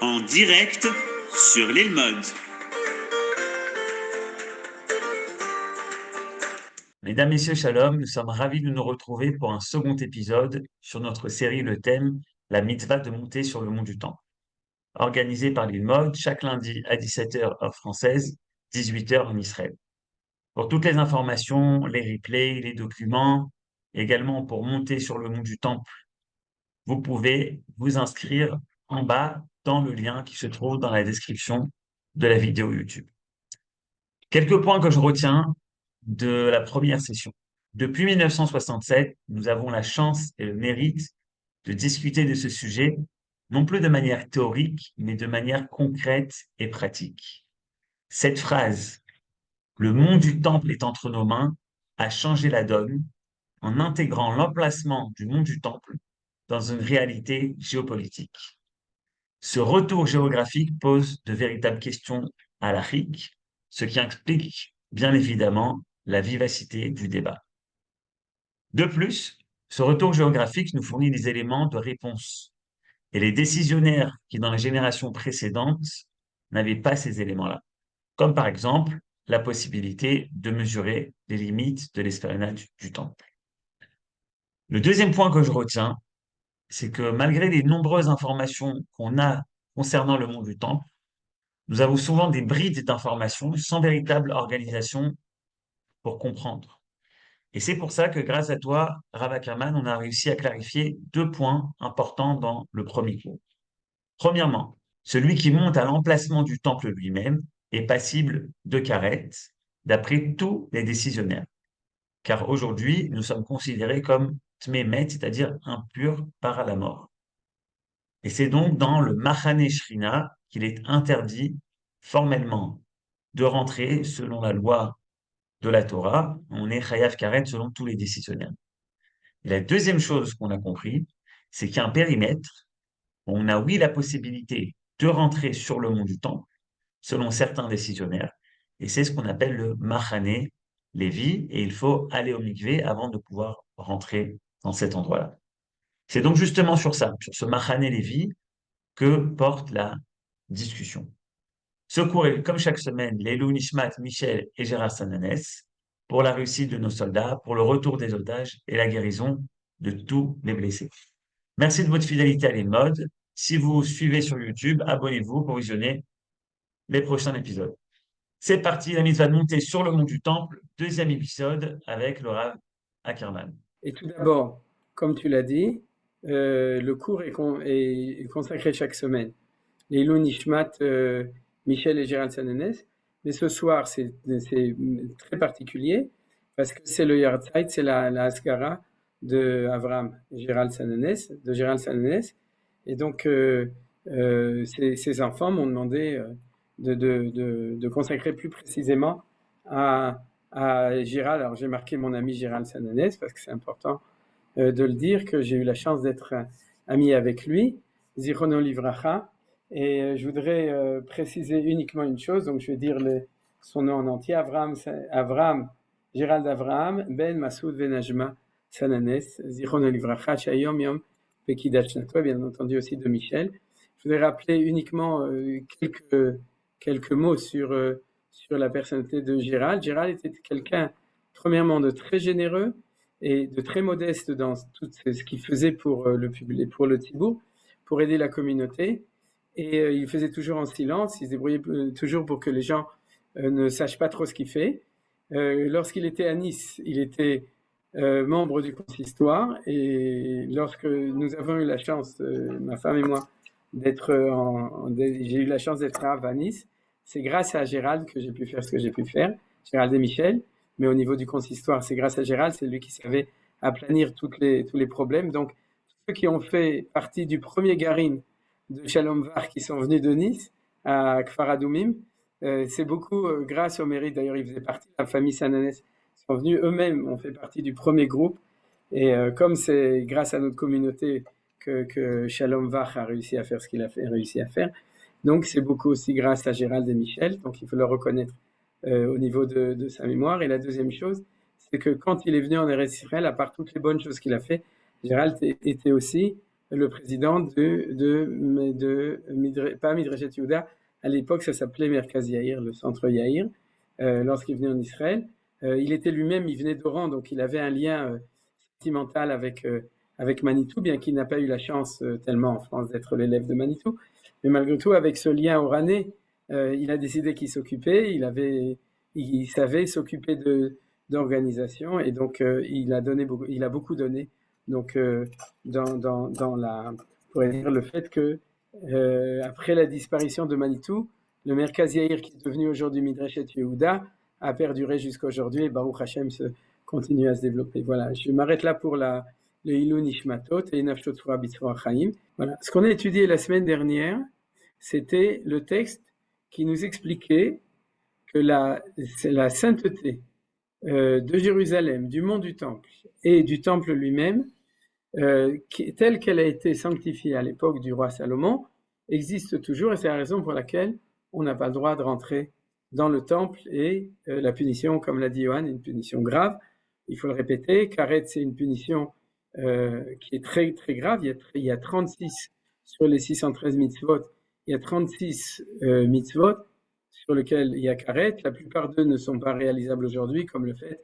En direct sur l'île Mode. Mesdames, Messieurs, Shalom, nous sommes ravis de nous retrouver pour un second épisode sur notre série Le thème La mitzvah de monter sur le mont du Temple, organisé par l'île Mode chaque lundi à 17h heure française, 18h en Israël. Pour toutes les informations, les replays, les documents, également pour monter sur le mont du Temple, vous pouvez vous inscrire en bas dans le lien qui se trouve dans la description de la vidéo YouTube. Quelques points que je retiens de la première session. Depuis 1967, nous avons la chance et le mérite de discuter de ce sujet, non plus de manière théorique, mais de manière concrète et pratique. Cette phrase, le mont du Temple est entre nos mains, a changé la donne en intégrant l'emplacement du mont du Temple dans une réalité géopolitique. Ce retour géographique pose de véritables questions halachiques, ce qui explique bien évidemment la vivacité du débat. De plus, ce retour géographique nous fournit des éléments de réponse. Et les décisionnaires qui, dans les générations précédentes, n'avaient pas ces éléments-là, comme par exemple la possibilité de mesurer les limites de l'esplanade du temple. Le deuxième point que je retiens, c'est que malgré les nombreuses informations qu'on a concernant le monde du temple, nous avons souvent des brides d'informations sans véritable organisation pour comprendre. Et c'est pour ça que grâce à toi, Rav Ackerman, on a réussi à clarifier deux points importants dans le premier cours. Premièrement, celui qui monte à l'emplacement du temple lui-même est passible de karet, d'après tous les décisionnaires. Car aujourd'hui, nous sommes considérés comme tmémet, c'est-à-dire impurs par la mort. Et c'est donc dans le Machane Shrina qu'il est interdit formellement de rentrer selon la loi de la Torah. On est chayav karet selon tous les décisionnaires. Et la deuxième chose qu'on a compris, c'est qu'il y a un périmètre où on a, oui, la possibilité de rentrer sur le mont du Temple, selon certains décisionnaires, et c'est ce qu'on appelle le Machane Lévi, et il faut aller au mikvé avant de pouvoir rentrer dans cet endroit-là. C'est donc justement sur ça, sur ce Machane Lévi, que porte la discussion. Ce cours est, comme chaque semaine, Leilou Nishmat, Michel et Gérard Sananès, pour la réussite de nos soldats, pour le retour des otages et la guérison de tous les blessés. Merci de votre fidélité à l'Inmode. Si vous suivez sur YouTube, abonnez-vous pour visionner les prochains épisodes. C'est parti, la mitzvah de monter sur le mont du Temple, deuxième épisode avec le Rav Ackerman. Et tout d'abord, comme tu l'as dit, le cours est consacré chaque semaine. Leilou Nishmat, Michel et Gérald Sananès. Mais ce soir, c'est très particulier parce que c'est le Yartzeit, c'est la Haskara de Avraham Gérald Sananès, Et donc, ces enfants m'ont demandé de consacrer plus précisément à Gérald. Alors, j'ai marqué mon ami Gérald Sananès parce que c'est important de le dire, que j'ai eu la chance d'être ami avec lui, Zichrono Livracha. Et je voudrais préciser uniquement une chose, donc je vais dire son nom en entier, Gérald Avraham, Ben Masoud Venajma Sananès, Zichrono Livracha, Shayom Yom Pekidat Shnato, bien entendu aussi de Michel. Je voudrais rappeler uniquement quelques mots sur la personnalité de Gérald. Gérald était quelqu'un, premièrement, de très généreux et de très modeste dans tout ce qu'il faisait pour le public, pour le Tibour, pour aider la communauté. Et il faisait toujours en silence, il se débrouillait toujours pour que les gens ne sachent pas trop ce qu'il fait. Lorsqu'il était à Nice, il était membre du consistoire, et lorsque nous avons eu la chance, ma femme et moi, j'ai eu la chance d'être à Nice, c'est grâce à Gérald que j'ai pu faire ce que j'ai pu faire, Gérald et Michel, mais au niveau du consistoire, c'est grâce à Gérald, c'est lui qui savait aplanir tous les problèmes. Donc, ceux qui ont fait partie du premier Garin de Shalom Var qui sont venus de Nice à Kfar Adoumim, c'est beaucoup grâce au mérite. D'ailleurs, ils faisaient partie de la famille Sananès. Ils sont venus eux-mêmes, ont fait partie du premier groupe. Et comme c'est grâce à notre communauté que Shalom Var a réussi à faire ce qu'il a réussi à faire, donc c'est beaucoup aussi grâce à Gérald et Michel. Donc il faut le reconnaître au niveau de sa mémoire. Et la deuxième chose, c'est que quand il est venu en Eretz Israël, à part toutes les bonnes choses qu'il a fait, Gérald était aussi le président pas Midreshet Yehuda, à l'époque ça s'appelait Merkaz Yair, le centre Yair, lorsqu'il venait en Israël. Il était lui-même, il venait d'Oran, donc il avait un lien sentimental avec Manitou, bien qu'il n'a pas eu la chance tellement en France d'être l'élève de Manitou. Mais malgré tout, avec ce lien oranais, il a décidé qu'il s'occupait, il savait s'occuper d'organisation, et donc il a beaucoup donné. Donc dans la, on pourrait dire le fait que après la disparition de Manitou, le Merkaz Yair qui est devenu aujourd'hui Midreshet Yehuda a perduré jusqu'à aujourd'hui, et Baruch Hashem continue à se développer. Voilà, je m'arrête là pour le Ilun Nishmatot et Nafshot Torah B'Tzvah Chaim. Voilà, ce qu'on a étudié la semaine dernière, c'était le texte qui nous expliquait que la sainteté de Jérusalem, du mont du Temple et du Temple lui-même, telle qu'elle a été sanctifiée à l'époque du roi Salomon, existe toujours, et c'est la raison pour laquelle on n'a pas le droit de rentrer dans le temple, et la punition, comme l'a dit Yohan, est une punition grave. Il faut le répéter, Karet, c'est une punition qui est très très grave. Il y a 36 sur les 613 mitzvot, il y a 36 mitzvot sur lesquels il y a Karet. La plupart d'eux ne sont pas réalisables aujourd'hui, comme le fait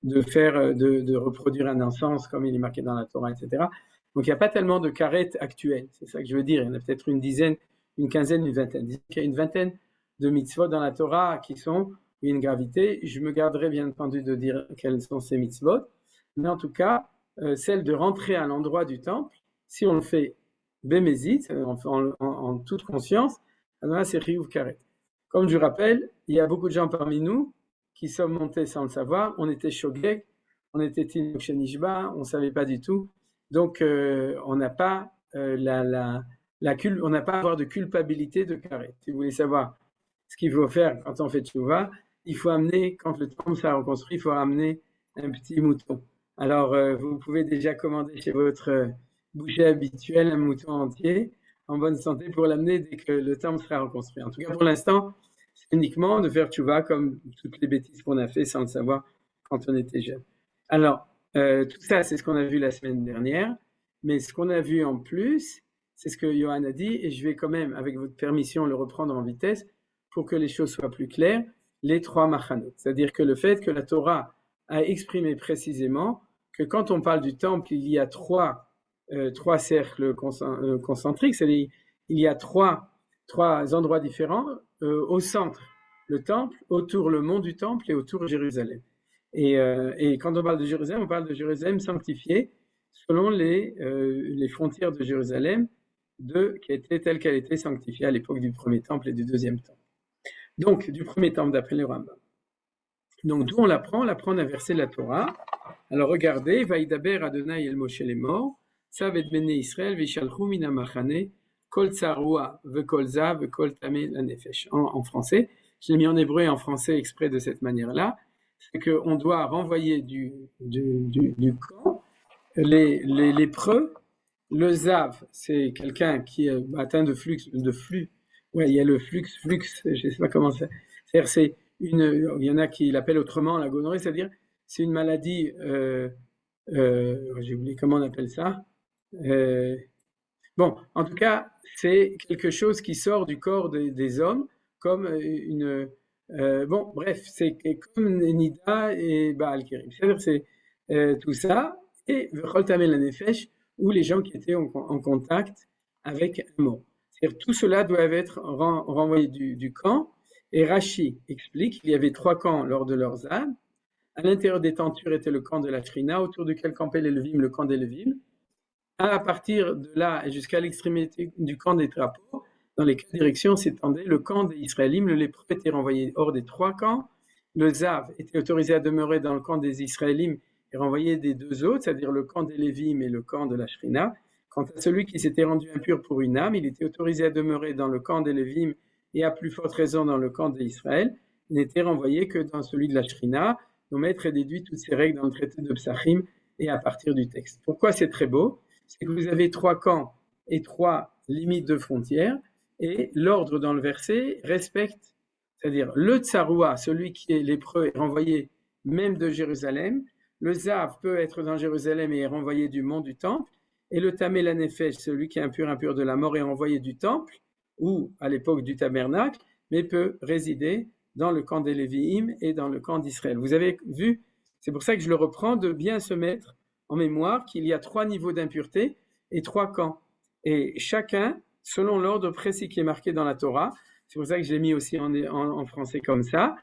de reproduire un encens comme il est marqué dans la Torah, etc. Donc il n'y a pas tellement de Karet actuels, c'est ça que je veux dire. Il y en a peut-être une dizaine, une quinzaine, une vingtaine. Il y a une vingtaine de mitzvot dans la Torah qui sont une gravité. Je me garderai bien entendu de dire quels sont ces mitzvot, mais en tout cas, celle de rentrer à l'endroit du temple, si on le fait bémézit, en toute conscience, alors c'est Chiyuv Karet. Comme je rappelle, il y a beaucoup de gens parmi nous qui sommes montés sans le savoir. On était shogeg, on était tinok shenishba, on ne savait pas du tout. Donc, on n'a pas on n'a pas à avoir de culpabilité de Karet. Si vous voulez savoir ce qu'il faut faire quand on fait tchouva, il faut amener, quand le temple sera reconstruit, il faut amener un petit mouton. Alors, vous pouvez déjà commander chez votre boucher habituel un mouton entier en bonne santé pour l'amener dès que le temple sera reconstruit. En tout cas, pour l'instant, c'est uniquement de faire tchouva comme toutes les bêtises qu'on a fait sans le savoir quand on était jeune. Alors, tout ça, c'est ce qu'on a vu la semaine dernière, mais ce qu'on a vu en plus, c'est ce que Yohan a dit, et je vais quand même, avec votre permission, le reprendre en vitesse pour que les choses soient plus claires, les trois machanot. C'est-à-dire que le fait que la Torah a exprimé précisément que quand on parle du temple, il y a trois cercles concentriques, c'est-à-dire il y a trois endroits différents, au centre le temple, autour le mont du temple et autour Jérusalem. Et quand on parle de Jérusalem, on parle de Jérusalem sanctifiée selon les frontières de Jérusalem qui était telle qu'elle était sanctifiée à l'époque du premier temple et du deuxième temple. Donc, du premier temple d'après le Rambam. Donc, d'où on l'apprend d'un verset de la Torah. Alors, regardez, Vaïdaber Adonai el Moshe les morts, Savet Bene Israël, Vishalchou mina machane, Kol Tsaroua, Vekol Zav, Vekol Tameh la Nefesh. En français, je l'ai mis en hébreu et en français exprès de cette manière-là, c'est qu'on doit renvoyer du camp les lépreux. Le Zav, c'est quelqu'un qui est atteint de flux. Ouais, il y a le flux, je ne sais pas comment c'est. C'est-à-dire, il y en a qui l'appellent autrement la gonorrhée, c'est-à-dire, c'est une maladie, j'ai oublié comment on appelle ça. Bon, en tout cas, c'est quelque chose qui sort du corps des hommes, comme bon, bref, c'est comme Nida et Baal Kérim. C'est-à-dire, c'est tout ça, et Vechol Tameh la Nefesh, ou les gens qui étaient en contact avec un mort. C'est-à-dire, tout cela doit être renvoyé du camp. Et Rashi explique qu'il y avait 3 camps lors de leurs âmes. À l'intérieur des tentures était le camp de la Shrina, autour duquel campaient les Levim, le camp des Levim. À partir de là jusqu'à l'extrémité du camp des drapeaux, dans les 4 directions s'étendait le camp des Israélim. Le lépreux était renvoyé hors des 3 camps. Le Zav était autorisé à demeurer dans le camp des Israélim et renvoyé des 2 autres, c'est-à-dire le camp des Lévim et le camp de la Shrina. Quant à celui qui s'était rendu impur pour une âme, il était autorisé à demeurer dans le camp des Lévim et à plus forte raison dans le camp d'Israël. Il n'était renvoyé que dans celui de la Shrina. Nos maîtres ont déduit toutes ces règles dans le traité de Psachim et à partir du texte. Pourquoi c'est très beau? C'est que vous avez 3 camps et 3 limites de frontières, et l'ordre dans le verset respecte, c'est-à-dire le Tsaroua, celui qui est lépreux, est renvoyé même de Jérusalem. Le Zav peut être dans Jérusalem et est renvoyé du mont du temple. et le tamé la nefesh, celui qui est impur de la mort, est envoyé du temple, ou à l'époque du tabernacle, mais peut résider dans le camp des Lévi'im et dans le camp d'Israël. Vous avez vu, c'est pour ça que je le reprends, de bien se mettre en mémoire qu'il y a 3 niveaux d'impureté et 3 camps. Et chacun, selon l'ordre précis qui est marqué dans la Torah, c'est pour ça que je l'ai mis aussi en français comme ça.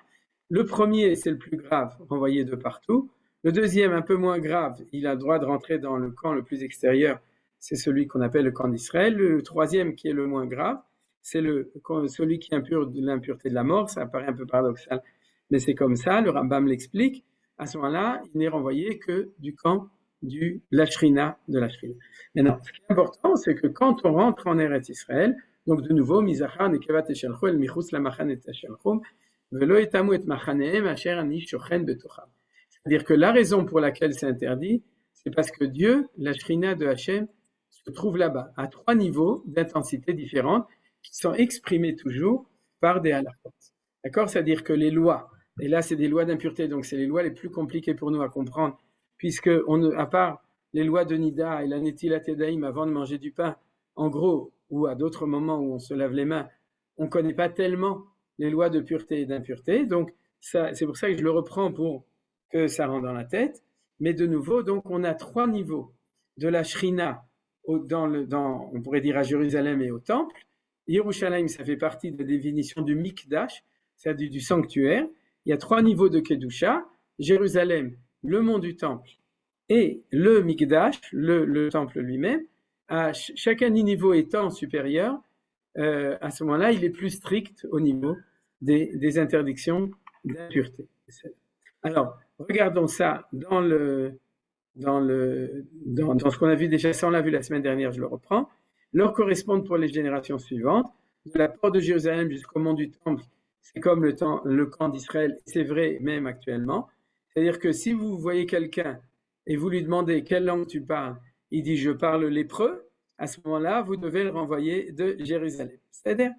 Le premier, c'est le plus grave, renvoyé de partout. Le deuxième, un peu moins grave, il a le droit de rentrer dans le camp le plus extérieur, c'est celui qu'on appelle le camp d'Israël. Le troisième, qui est le moins grave, c'est celui qui est impur de l'impureté de la mort. Ça paraît un peu paradoxal, mais c'est comme ça, le Rambam l'explique. À ce moment-là, il n'est renvoyé que du camp de la Shrina. Maintenant, ce qui est important, c'est que quand on rentre en Eretz Israël, donc de nouveau, Mizachar nekevat teshalchu el michutz lamachane teshalchum, velo etamu et machanehem asher ani shochen betocham. C'est-à-dire que la raison pour laquelle c'est interdit, c'est parce que Dieu, la Shrina de Hachem, se trouve là-bas, à 3 niveaux d'intensité différentes, qui sont exprimés toujours par des halachot. D'accord? C'est-à-dire que les lois, et là c'est des lois d'impureté, donc c'est les lois les plus compliquées pour nous à comprendre, puisque à part les lois de Nida et la Netilat Yadayim avant de manger du pain, en gros, ou à d'autres moments où on se lave les mains, on ne connaît pas tellement les lois de pureté et d'impureté, donc c'est pour ça que je le reprends pour que ça rentre dans la tête. Mais de nouveau, donc on a 3 niveaux de la Shrina, on pourrait dire à Jérusalem et au temple. Yerushalayim, ça fait partie de la définition du Mikdash, c'est-à-dire du sanctuaire. Il y a 3 niveaux de Kedusha. Jérusalem, le mont du temple, et le Mikdash, le temple lui-même. Chacun des niveaux étant supérieur, à ce moment-là, il est plus strict au niveau des interdictions d'impureté. Alors, regardons ça dans ce qu'on a vu déjà, ça on l'a vu la semaine dernière, je le reprends. Leur correspondent pour les générations suivantes. De la porte de Jérusalem jusqu'au mont du Temple, c'est comme le camp d'Israël, c'est vrai même actuellement. C'est-à-dire que si vous voyez quelqu'un et vous lui demandez quelle langue tu parles, il dit je parle l'hébreu, à ce moment-là, vous devez le renvoyer de Jérusalem. C'est-à-dire,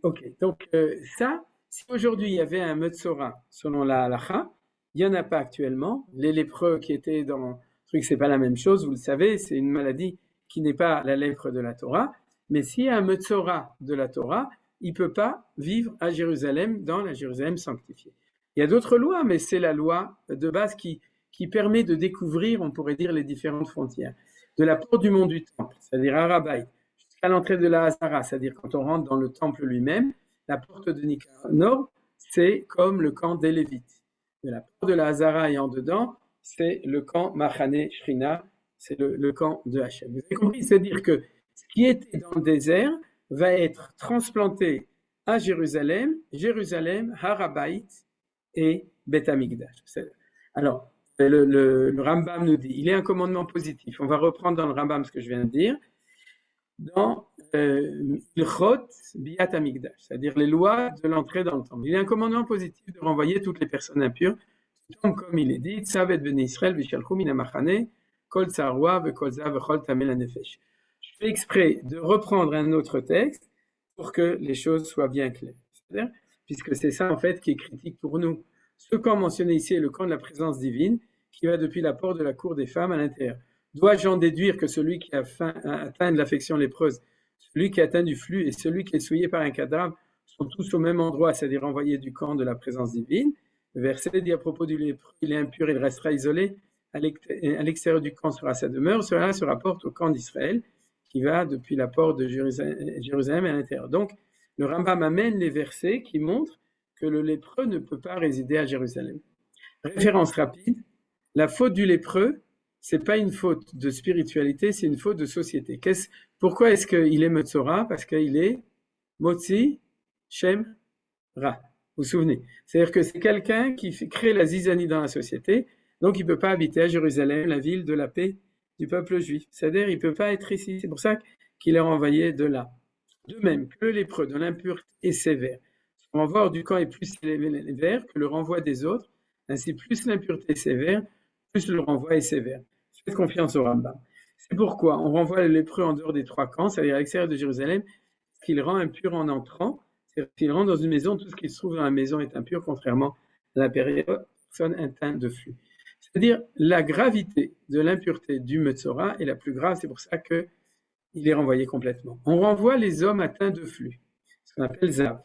ok, donc ça, si aujourd'hui il y avait un Metzora selon la halacha, il n'y en a pas actuellement. Les lépreux qui étaient dans le truc, c'est pas la même chose, vous le savez, c'est une maladie qui n'est pas la lèpre de la Torah. Mais s'il y a un Metzora de la Torah, il ne peut pas vivre à Jérusalem, dans la Jérusalem sanctifiée. Il y a d'autres lois, mais c'est la loi de base qui permet de découvrir, on pourrait dire, les différentes frontières. De la porte du mont du temple, c'est-à-dire Arabaï, jusqu'à l'entrée de la Hazara, c'est-à-dire quand on rentre dans le temple lui-même, la porte de Nicanor, c'est comme le camp des Lévites. De la porte de la Hazara et en dedans, c'est le camp Machane Shrina, c'est le camp de Hachem. Vous avez compris? C'est-à-dire que ce qui était dans le désert va être transplanté à Jérusalem, Harabaït et Beth Amikdash. Alors, le Rambam nous dit, il y a un commandement positif. On va reprendre dans le Rambam ce que je viens de dire. Dans Ilchot Biat Amikdash, c'est-à-dire les lois de l'entrée dans le temple. Il y a un commandement positif de renvoyer toutes les personnes impures, comme il est dit, Tzavet ben Israël vishalchum min hamachane, kol tzarua vekol zav vechol tamel hanefesh. Je fais exprès de reprendre un autre texte pour que les choses soient bien claires. C'est-à-dire, puisque c'est ça en fait qui est critique pour nous. Ce camp mentionné ici est le camp de la présence divine qui va depuis la porte de la cour des femmes à l'intérieur. Dois-je en déduire que celui qui a atteint de l'affection lépreuse, celui qui a atteint du flux et celui qui est souillé par un cadavre sont tous au même endroit, c'est-à-dire envoyés du camp de la présence divine? Le verset dit à propos du lépreux, il est impur, il restera isolé, à l'extérieur du camp sera sa demeure. Cela se rapporte au camp d'Israël qui va depuis la porte de Jérusalem à l'intérieur. Donc, le Rambam amène les versets qui montrent que le lépreux ne peut pas résider à Jérusalem. Référence rapide, la faute du lépreux, c'est pas une faute de spiritualité, c'est une faute de société. Pourquoi est-ce qu'il est Metzora? Parce qu'il est Motzi Shem Ra. Vous vous souvenez? C'est-à-dire que c'est quelqu'un qui crée la zizanie dans la société, donc il ne peut pas habiter à Jérusalem, la ville de la paix du peuple juif. C'est-à-dire qu'il ne peut pas être ici. C'est pour ça qu'il est renvoyé de là. De même que le lépreux dans l'impureté est sévère. Son renvoi hors du camp est plus sévère que le renvoi des autres. Ainsi, plus l'impureté est sévère, plus le renvoi est sévère. Faites confiance au Rambam. C'est pourquoi on renvoie le lépreux en dehors des 3 camps, c'est-à-dire à l'extérieur de Jérusalem, ce qu'il rend impur en entrant. C'est-à-dire qu'il rentre dans une maison, tout ce qui se trouve dans la maison est impur, contrairement à la personne atteinte de flux. C'est-à-dire, la gravité de l'impureté du Metzora est la plus grave, c'est pour ça qu'il est renvoyé complètement. On renvoie les hommes atteints de flux, ce qu'on appelle Zav.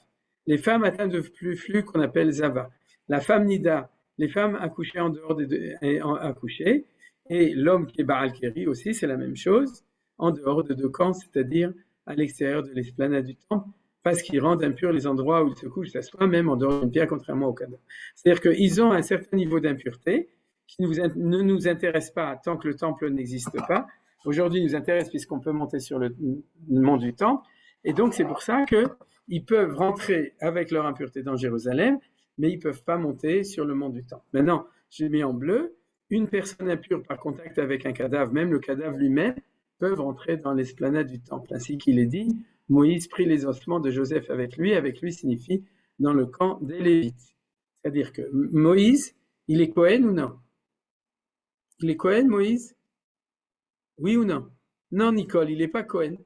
Les femmes atteintes de flux qu'on appelle Zava. La femme Nida, les femmes accouchées en dehors des deux, accouchées, et l'homme qui est Baal Keri aussi, c'est la même chose, en dehors de deux camps, c'est-à-dire à l'extérieur de l'esplanade du temple, parce qu'ils rendent impurs les endroits où ils se couchent, ça soit même en dehors d'une pierre, contrairement au cadavre. C'est-à-dire qu'ils ont un certain niveau d'impureté qui ne nous intéresse pas tant que le temple n'existe pas. Aujourd'hui, il nous intéresse puisqu'on peut monter sur le mont du temple, et donc c'est pour ça qu'ils peuvent rentrer avec leur impureté dans Jérusalem, mais ils ne peuvent pas monter sur le mont du temple. Maintenant, j'ai mis en bleu, une personne impure par contact avec un cadavre, même le cadavre lui-même, peuvent entrer dans l'esplanade du temple. Ainsi qu'il est dit, Moïse prit les ossements de Joseph avec lui signifie dans le camp des Lévites. C'est-à-dire que Moïse, il est Cohen ou non? Il est Cohen, Moïse? Oui ou non? Non, Nicole, il n'est pas Cohen.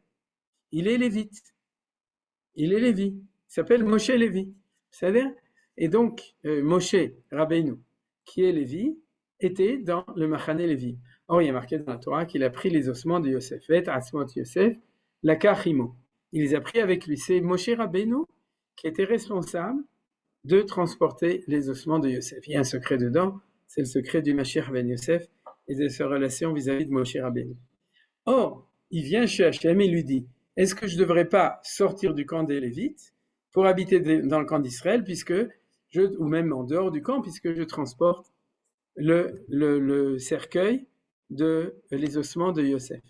Il est Lévite. Il est Lévi. Il s'appelle Moshe Lévi. C'est-à-dire, et donc, Moshe Rabbeinu, qui est Lévi, était dans le Machane Lévi. Or, il y a marqué dans la Torah qu'il a pris les ossements de Yosef, et Atzmot Yosef, la Kachimo. Il les a pris avec lui. C'est Moshe Rabbeinu qui était responsable de transporter les ossements de Yosef. Il y a un secret dedans, c'est le secret du Mashiach ben Yosef et de sa relation vis-à-vis de Moshe Rabbeinu. Or, il vient chez Hachem et lui dit, est-ce que je ne devrais pas sortir du camp des Lévites pour habiter dans le camp d'Israël, ou même en dehors du camp, puisque je transporte le cercueil les ossements de Yosef.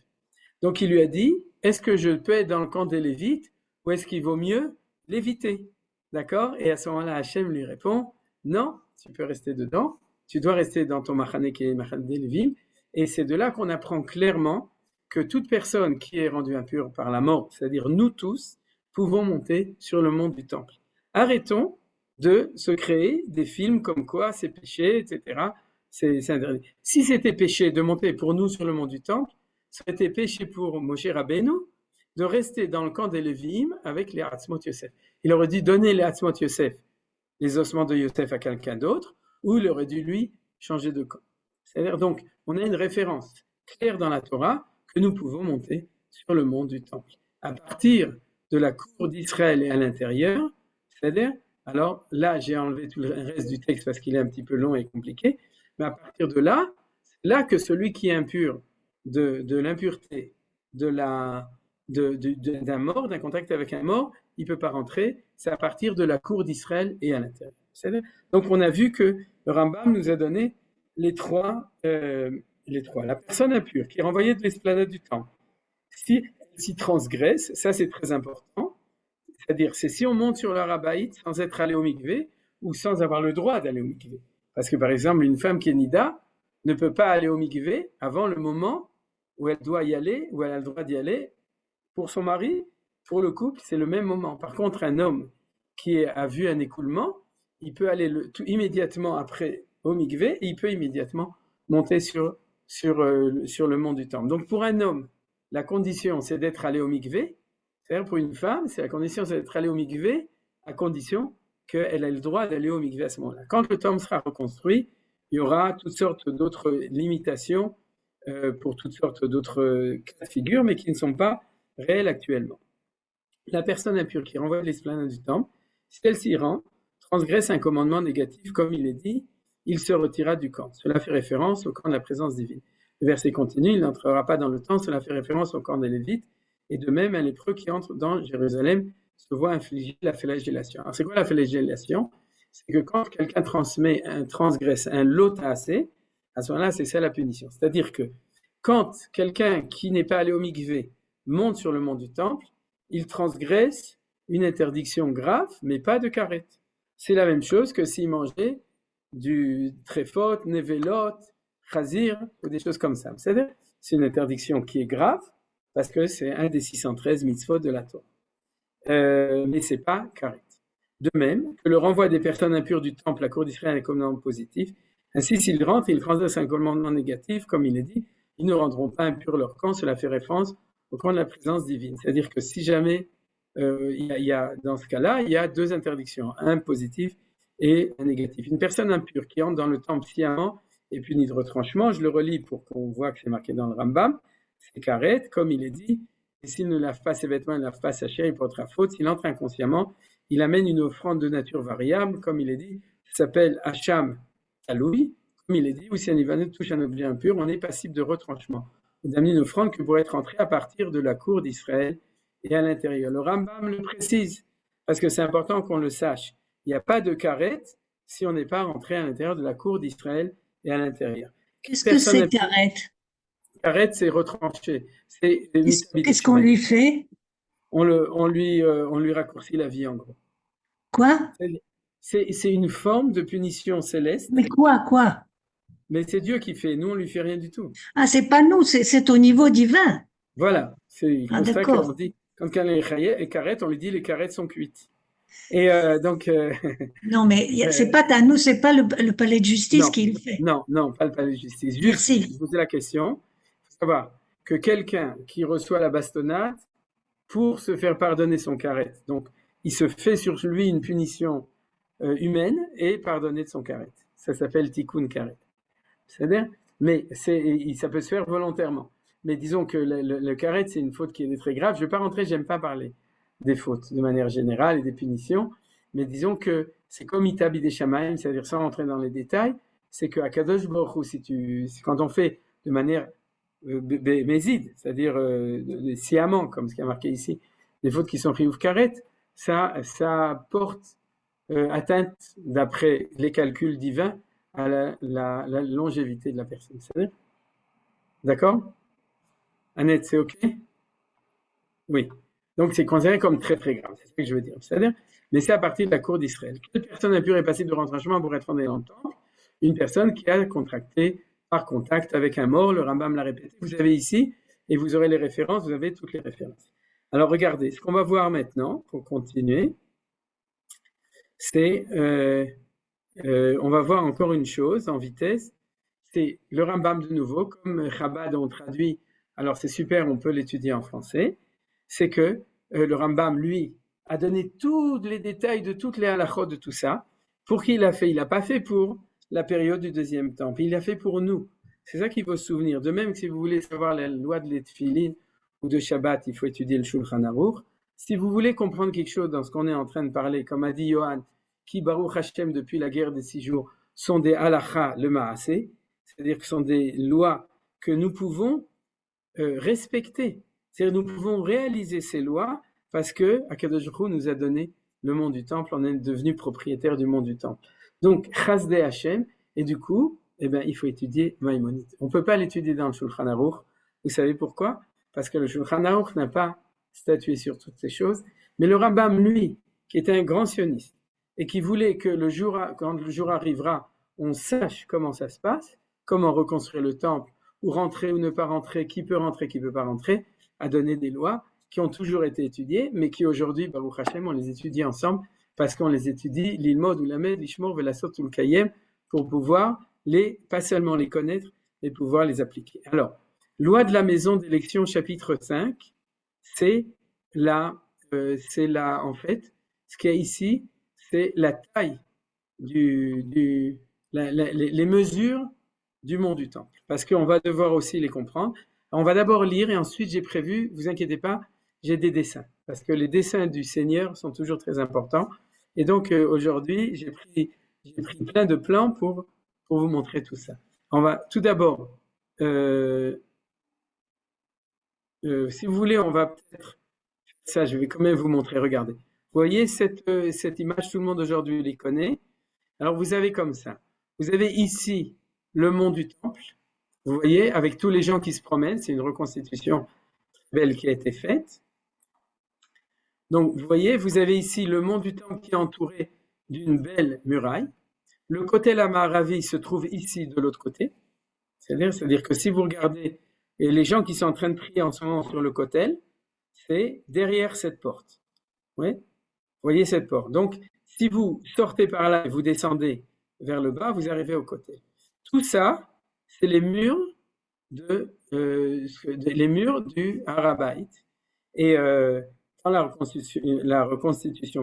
Donc il lui a dit, est-ce que je peux être dans le camp des Lévites ou est-ce qu'il vaut mieux l'éviter? D'accord? Et à ce moment-là, Hachem lui répond, non, tu peux rester dedans, tu dois rester dans ton Machane qui est Machane des Lévim. Et c'est de là qu'on apprend clairement que toute personne qui est rendue impure par la mort, c'est-à-dire nous tous, pouvons monter sur le mont du temple. Arrêtons de se créer des films comme quoi c'est péché, etc. C'est interdit. Si c'était péché de monter pour nous sur le mont du temple, ça aurait été péché pour Moshe Rabbeinu de rester dans le camp des Lévi'im avec les Atzmot Yosef. Il aurait dû donner les Atzmot Yosef, les ossements de Yosef à quelqu'un d'autre, ou il aurait dû lui changer de camp. C'est-à-dire donc, on a une référence claire dans la Torah que nous pouvons monter sur le mont du temple. À partir de la cour d'Israël et à l'intérieur, c'est-à-dire, alors là j'ai enlevé tout le reste du texte parce qu'il est un petit peu long et compliqué, mais à partir de là, c'est là que celui qui est impur de l'impureté, d'un mort, d'un contact avec un mort, il ne peut pas rentrer, c'est à partir de la cour d'Israël et à l'intérieur. Donc on a vu que le Rambam nous a donné les trois. La personne impure qui est renvoyée de l'esplanade du temple, si elle s'y transgresse, ça c'est très important, c'est-à-dire c'est si on monte sur le Rabaït sans être allé au mikvé ou sans avoir le droit d'aller au mikvé. Parce que par exemple, une femme qui est nida ne peut pas aller au mikvé avant le moment où elle doit y aller, où elle a le droit d'y aller. Pour son mari, pour le couple, c'est le même moment. Par contre, un homme qui a vu un écoulement, il peut aller immédiatement après au mikvé et il peut immédiatement monter sur le mont du temple. Donc pour un homme, la condition c'est d'être allé au mikvé. C'est-à-dire pour une femme, la condition c'est d'être allé au mikvé à condition qu'elle ait le droit d'aller au mikvé à ce moment-là. Quand le temple sera reconstruit, il y aura toutes sortes d'autres limitations pour toutes sortes d'autres cas de figure, mais qui ne sont pas réelles actuellement. La personne impure qui renvoie l'esplanade du temple, si elle s'y rend, transgresse un commandement négatif, comme il est dit, il se retirera du camp. Cela fait référence au camp de la présence divine. Le verset continue, il n'entrera pas dans le temple, cela fait référence au camp des Lévites, et de même, un lépreux qui entre dans Jérusalem se voit infliger la flagellation. Alors c'est quoi la flagellation? C'est que quand quelqu'un transgresse un lot assez, à ce moment-là, c'est ça la punition. C'est-à-dire que quand quelqu'un qui n'est pas allé au mikvé monte sur le mont du temple, il transgresse une interdiction grave, mais pas de karet. C'est la même chose que s'il mangeait du tréphot, nevelot, chazir, ou des choses comme ça. C'est-à-dire, c'est une interdiction qui est grave, parce que c'est un des 613 mitzvot de la Torah. Mais c'est pas karet. De même que le renvoi des personnes impures du temple à la cour d'Israël est un commandement positif. Ainsi, s'ils rentrent, ils transgressent un commandement négatif, comme il est dit, ils ne rendront pas impurs leur camp. Cela fait référence au camp de la présence divine. C'est-à-dire que si jamais, dans ce cas-là, il y a deux interdictions, un positif et un négatif. Une personne impure qui entre dans le temple sciemment et puni de retranchement. Je le relis pour qu'on voit que c'est marqué dans le Rambam. C'est karet, comme il est dit. Et s'il ne lave pas ses vêtements, il ne lave pas sa chair, il portera faute. S'il entre inconsciemment, il amène une offrande de nature variable, comme il est dit. Ça s'appelle Hacham Aloui, comme il est dit. Ou si un Ivanot touche un objet impur, on est passible de retranchement. On amène une offrande que pourrait être entrée à partir de la cour d'Israël et à l'intérieur. Le Rambam le précise, parce que c'est important qu'on le sache. Il n'y a pas de karet si on n'est pas rentré à l'intérieur de la cour d'Israël et à l'intérieur. Qu'est-ce que c'est karet? Karet, c'est retranché. Qu'est-ce qu'on lui fait? On lui raccourcit la vie, en gros. Quoi? C'est une forme de punition céleste. Mais quoi? Mais c'est Dieu qui fait. Nous, on lui fait rien du tout. Ah, c'est pas nous, c'est au niveau divin. Voilà. C'est comme ça d'accord. qu'on dit. Quand quelqu'un est karet, on lui dit les karettes sont cuites. Et donc. Non, mais c'est pas à nous, c'est pas le palais de justice qui le fait. Non, pas le palais de justice. Juste, Merci. je posais la question. Il faut savoir que quelqu'un qui reçoit la bastonnade pour se faire pardonner son karet, donc il se fait sur lui une punition humaine et pardonner de son karet. Ça s'appelle tikkun karet. C'est-à-dire, mais ça peut se faire volontairement. Mais disons que le karet, c'est une faute qui est très grave. Je ne vais pas rentrer, j'aime pas parler des fautes de manière générale et des punitions, mais disons que c'est comme Itabi des Shamaim, c'est-à-dire sans rentrer dans les détails, c'est que Akadosh Baruch Hu, quand on fait de manière mézid, c'est-à-dire sciemment, comme ce qui est marqué ici, des fautes qui sont chiyuv karet, ça porte atteinte, d'après les calculs divins, à la longévité de la personne. C'est-à-dire, d'accord? Annette, c'est OK? Oui. Donc, c'est considéré comme très, très grave. C'est ce que je veux dire. C'est-à-dire, mais c'est à partir de la cour d'Israël. Quelle personne impure est passible de retranchement pour être en dans le temple? Une personne qui a contracté par contact avec un mort. Le Rambam l'a répété. Vous avez ici, et vous aurez les références, vous avez toutes les références. Alors, regardez, ce qu'on va voir maintenant, pour continuer, c'est, on va voir encore une chose en vitesse, c'est le Rambam de nouveau, comme Chabad on traduit, alors c'est super, on peut l'étudier en français, c'est que le Rambam, lui, a donné tous les détails de toutes les halachot de tout ça. Pour qui il l'a fait? Il l'a pas fait pour la période du deuxième temple, il l'a fait pour nous. C'est ça qu'il faut se souvenir. De même que si vous voulez savoir la loi de l'Etfilin ou de Shabbat, il faut étudier le Shulchan Aruch. Si vous voulez comprendre quelque chose dans ce qu'on est en train de parler, comme a dit Yohan, qui Baruch Hashem depuis la guerre des 6 jours sont des halachas le maasé, c'est-à-dire que ce sont des lois que nous pouvons respecter. C'est-à-dire nous pouvons réaliser ces lois parce que Akadosh Baruch Hu nous a donné le mont du temple, on est devenu propriétaire du mont du temple. Donc, Chasdei Hashem, et du coup, il faut étudier Maïmonide. On ne peut pas l'étudier dans le Shulchan Aruch. Vous savez pourquoi? Parce que le Shulchan Aruch n'a pas statué sur toutes ces choses. Mais le Rambam, lui, qui était un grand sioniste, et qui voulait que quand le jour arrivera, on sache comment ça se passe, comment reconstruire le temple, ou rentrer ou ne pas rentrer, qui peut rentrer, qui ne peut pas rentrer, a donné des lois qui ont toujours été étudiées, mais qui aujourd'hui, Baruch Hashem, on les étudie ensemble, parce qu'on les étudie, l'ilmod ou lamed, l'ishmor, velasot ou le kayem, pour pouvoir pas seulement les connaître, mais pouvoir les appliquer. Alors, loi de la maison d'élection, chapitre 5, c'est en fait, ce qu'il y a ici, c'est la taille les mesures du mont du temple, parce qu'on va devoir aussi les comprendre. On va d'abord lire et ensuite j'ai prévu, vous inquiétez pas, j'ai des dessins, parce que les dessins du Seigneur sont toujours très importants. Et donc aujourd'hui, j'ai pris plein de plans pour vous montrer tout ça. On va tout d'abord, si vous voulez, on va peut-être, ça je vais quand même vous montrer, regardez. Vous voyez cette image, tout le monde aujourd'hui les connaît. Alors vous avez comme ça, vous avez ici le mont du temple, vous voyez, avec tous les gens qui se promènent, c'est une reconstitution belle qui a été faite. Donc vous voyez, vous avez ici le mont du temple qui est entouré d'une belle muraille. Le côté Ma'aravi se trouve ici de l'autre côté. C'est-à-dire que si vous regardez, et les gens qui sont en train de prier en ce moment sur le kotel, c'est derrière cette porte. Oui, vous voyez cette porte. Donc, si vous sortez par là et vous descendez vers le bas, vous arrivez au kotel. Tout ça, c'est les murs du Harabait. Et dans la reconstitution,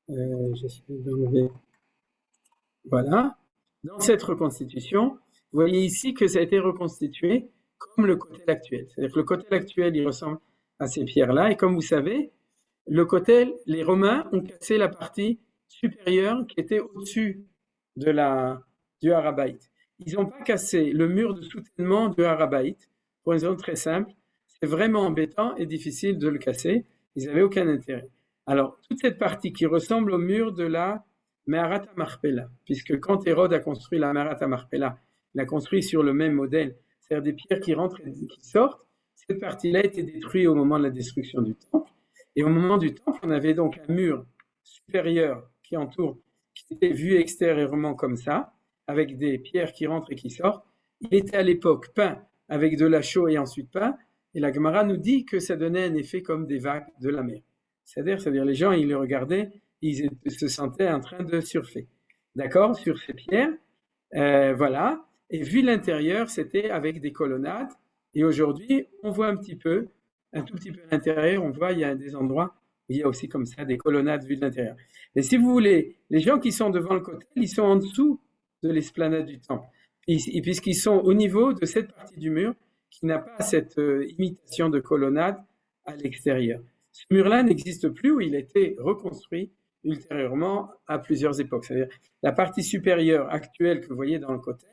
j'essaie d'enlever. Voilà. dans cette reconstitution, vous voyez ici que ça a été reconstitué comme le côté actuel. C'est-à-dire que le côté actuel, il ressemble à ces pierres-là. Et comme vous savez, les Romains ont cassé la partie supérieure qui était au-dessus du Harabaït. Ils n'ont pas cassé le mur de soutènement du Harabaït pour une raison très simple. C'est vraiment embêtant et difficile de le casser. Ils n'avaient aucun intérêt. Alors, toute cette partie qui ressemble au mur de la Meharat HaMachpelah, puisque quand Hérode a construit la Meharat HaMachpelah, il a construit sur le même modèle, c'est-à-dire des pierres qui rentrent et qui sortent, cette partie-là a été détruite au moment de la destruction du temple. Et au moment du temple, on avait donc un mur supérieur qui entoure, qui était vu extérieurement comme ça, avec des pierres qui rentrent et qui sortent. Il était à l'époque peint avec de la chaux et ensuite peint, et la Gemara nous dit que ça donnait un effet comme des vagues de la mer. C'est-à-dire les gens, ils le regardaient, ils se sentaient en train de surfer. D'accord? Sur ces pierres, voilà. Et vu l'intérieur, c'était avec des colonnades. Et aujourd'hui, on voit un tout petit peu à l'intérieur, on voit, il y a des endroits où il y a aussi comme ça des colonnades vues de l'intérieur. Mais si vous voulez, les gens qui sont devant le côté, ils sont en dessous de l'esplanade du temple. Et puisqu'ils sont au niveau de cette partie du mur qui n'a pas cette imitation de colonnade à l'extérieur. Ce mur-là n'existe plus, où il a été reconstruit ultérieurement à plusieurs époques. C'est-à-dire la partie supérieure actuelle que vous voyez dans le côté,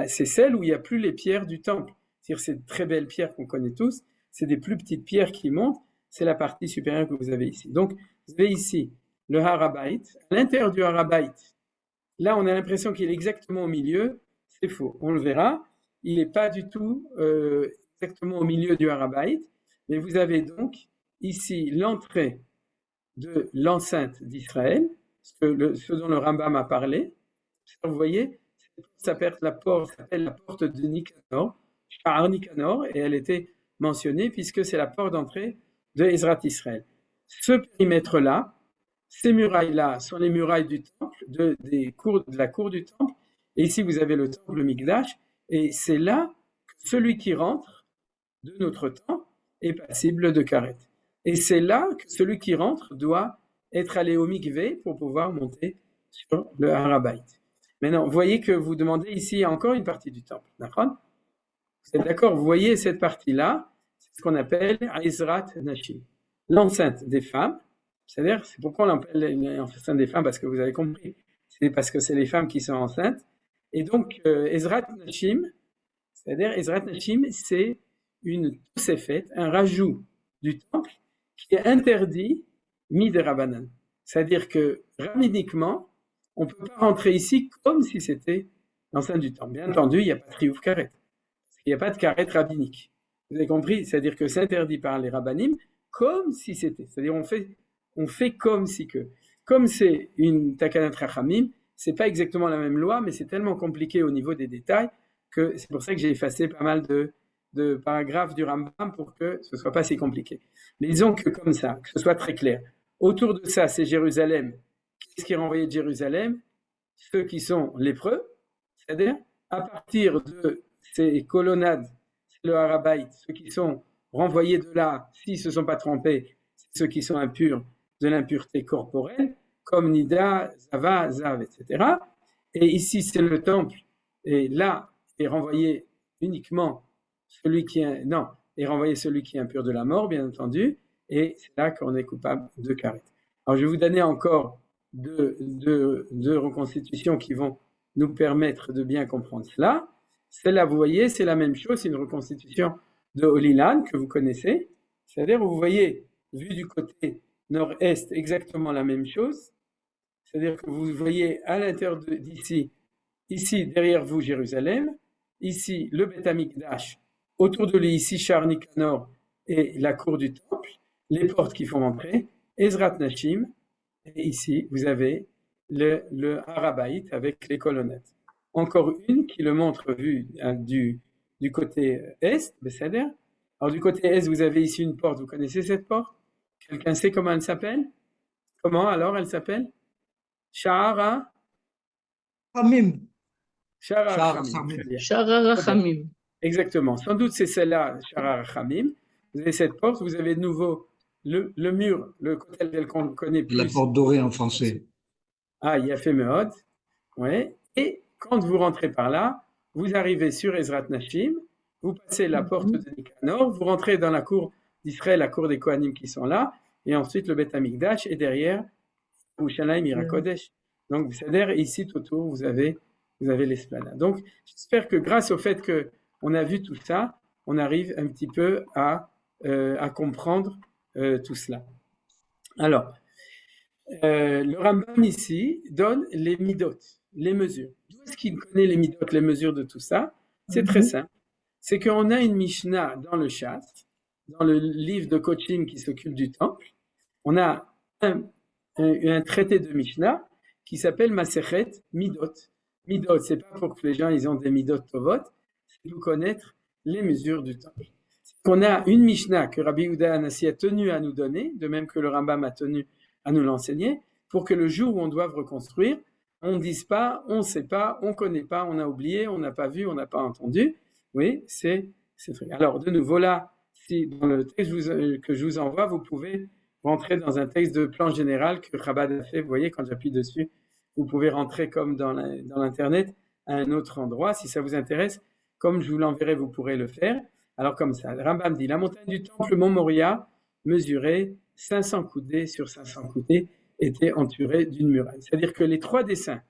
c'est celle où il n'y a plus les pierres du temple. C'est-à-dire ces très belles pierres qu'on connaît tous, c'est des plus petites pierres qui montent, c'est la partie supérieure que vous avez ici. Donc, vous avez ici le Harabaït. À l'intérieur du Harabaït, là, on a l'impression qu'il est exactement au milieu. C'est faux, on le verra. Il n'est pas du tout exactement au milieu du Harabaït, mais vous avez donc ici l'entrée de l'enceinte d'Israël, ce dont le Rambam a parlé. Vous voyez, ça s'appelle la porte de Nicanor, Sha'ar Nicanor, et elle était mentionnée puisque c'est la porte d'entrée de Ezrat Israël. Ce périmètre-là, ces murailles-là sont les murailles du temple, de la cour du temple, et ici vous avez le temple, le Mikdash, et c'est là que celui qui rentre de notre temps est passible de karet. Et c'est là que celui qui rentre doit être allé au mikvé pour pouvoir monter sur le Harabaït. Maintenant, vous voyez que vous demandez ici encore une partie du temple. D'accord ? Vous êtes d'accord ? Vous voyez cette partie-là, c'est ce qu'on appelle Ezrat Nashim, l'enceinte des femmes. C'est-à-dire, c'est pourquoi on l'appelle l'enceinte des femmes, parce que vous avez compris, c'est parce que c'est les femmes qui sont enceintes. Et donc, Ezrat Nashim, c'est-à-dire Ezrat Nashim, c'est une tosefet, un rajout du temple qui est interdit mi-de-rabanan. C'est-à-dire que rabbiniquement, on ne peut pas rentrer ici comme si c'était l'enceinte du temple. Bien entendu, il n'y a pas de triouf karet. Il n'y a pas de karet rabbinique. Vous avez compris? C'est-à-dire que c'est interdit par les rabbanim comme si c'était. C'est-à-dire on fait comme si que. Comme c'est une takanat rachamim, c'est pas exactement la même loi, mais c'est tellement compliqué au niveau des détails que c'est pour ça que j'ai effacé pas mal de paragraphes du Rambam pour que ce soit pas si compliqué. Mais disons que comme ça, que ce soit très clair. Autour de ça, c'est Jérusalem. Qu'est-ce qui est renvoyé de Jérusalem? Ceux qui sont lépreux, c'est-à-dire à partir de ces colonnades, le Harabaït, ceux qui sont renvoyés de là, s'ils ne se sont pas trompés, c'est ceux qui sont impurs de l'impureté corporelle, comme Nida, Zava, Zav, etc. Et ici, c'est le temple, et là est renvoyé uniquement est renvoyé celui qui est impur de la mort, bien entendu, et c'est là qu'on est coupable de karet. Alors, je vais vous donner encore deux reconstitutions qui vont nous permettre de bien comprendre cela. Celle-là, vous voyez, c'est la même chose, c'est une reconstitution de Holilan que vous connaissez. C'est-à-dire, vous voyez, vu du côté nord-est, exactement la même chose. C'est-à-dire que vous voyez à l'intérieur d'ici, ici, derrière vous, Jérusalem, ici, le Beth Amikdash, autour de lui, ici, Sha'ar Nicanor et la cour du temple, les portes qui font entrer, Ezrat Nashim, et ici, vous avez le Harabaït avec les colonnettes. Encore une qui le montre vu du côté est, Besséder. Alors du côté est, vous avez ici une porte, vous connaissez cette porte? Quelqu'un sait comment elle s'appelle? Comment alors elle s'appelle? Sha'ar Hamim. Rachamim. Exactement. Sans doute c'est celle-là, Sha'ar Rachamim. Vous avez cette porte, vous avez de nouveau le mur, le côté qu'on connaît plus. La porte dorée en français. Ah, il a fait Meod. Ouais. Et quand vous rentrez par là, vous arrivez sur Ezrat Nashim, vous passez la porte de Nicanor, vous rentrez dans la cour d'Israël, la cour des Kohanim qui sont là, et ensuite le Beth Amikdash, et derrière, Yerushalayim Ira Kodesh. Donc, c'est-à-dire, ici, tout autour, vous avez l'esplanade. Donc, j'espère que grâce au fait qu'on a vu tout ça, on arrive un petit peu à comprendre tout cela. Alors, le Rambam ici donne les midot, les mesures. D'où est-ce qu'il connaît les midot, les mesures de tout ça? C'est très simple. C'est qu'on a une Mishnah dans le Shas, dans le livre de coaching qui s'occupe du temple. On a un traité de Mishnah qui s'appelle Masechet Midot. Midot, c'est pas pour que les gens ils ont des Midot Tovot, c'est pour connaître les mesures du temple. On a une Mishnah que Rabbi Yehuda Hanassi a tenu à nous donner, de même que le Rambam a tenu à nous l'enseigner, pour que le jour où on doit reconstruire, on ne dise pas, on ne sait pas, on ne connaît pas, on a oublié, on n'a pas vu, on n'a pas entendu. Oui, c'est très. Alors, de nouveau là, si dans le texte que je vous envoie, vous pouvez rentrer dans un texte de plan général que Chabad a fait. Vous voyez, quand j'appuie dessus, vous pouvez rentrer comme dans l'Internet à un autre endroit. Si ça vous intéresse, comme je vous l'enverrai, vous pourrez le faire. Alors comme ça, le Rambam dit, la montagne du temple, le mont Moria, mesurait 500 coudées sur 500 coudées, était entourée d'une muraille. C'est-à-dire que les trois dessins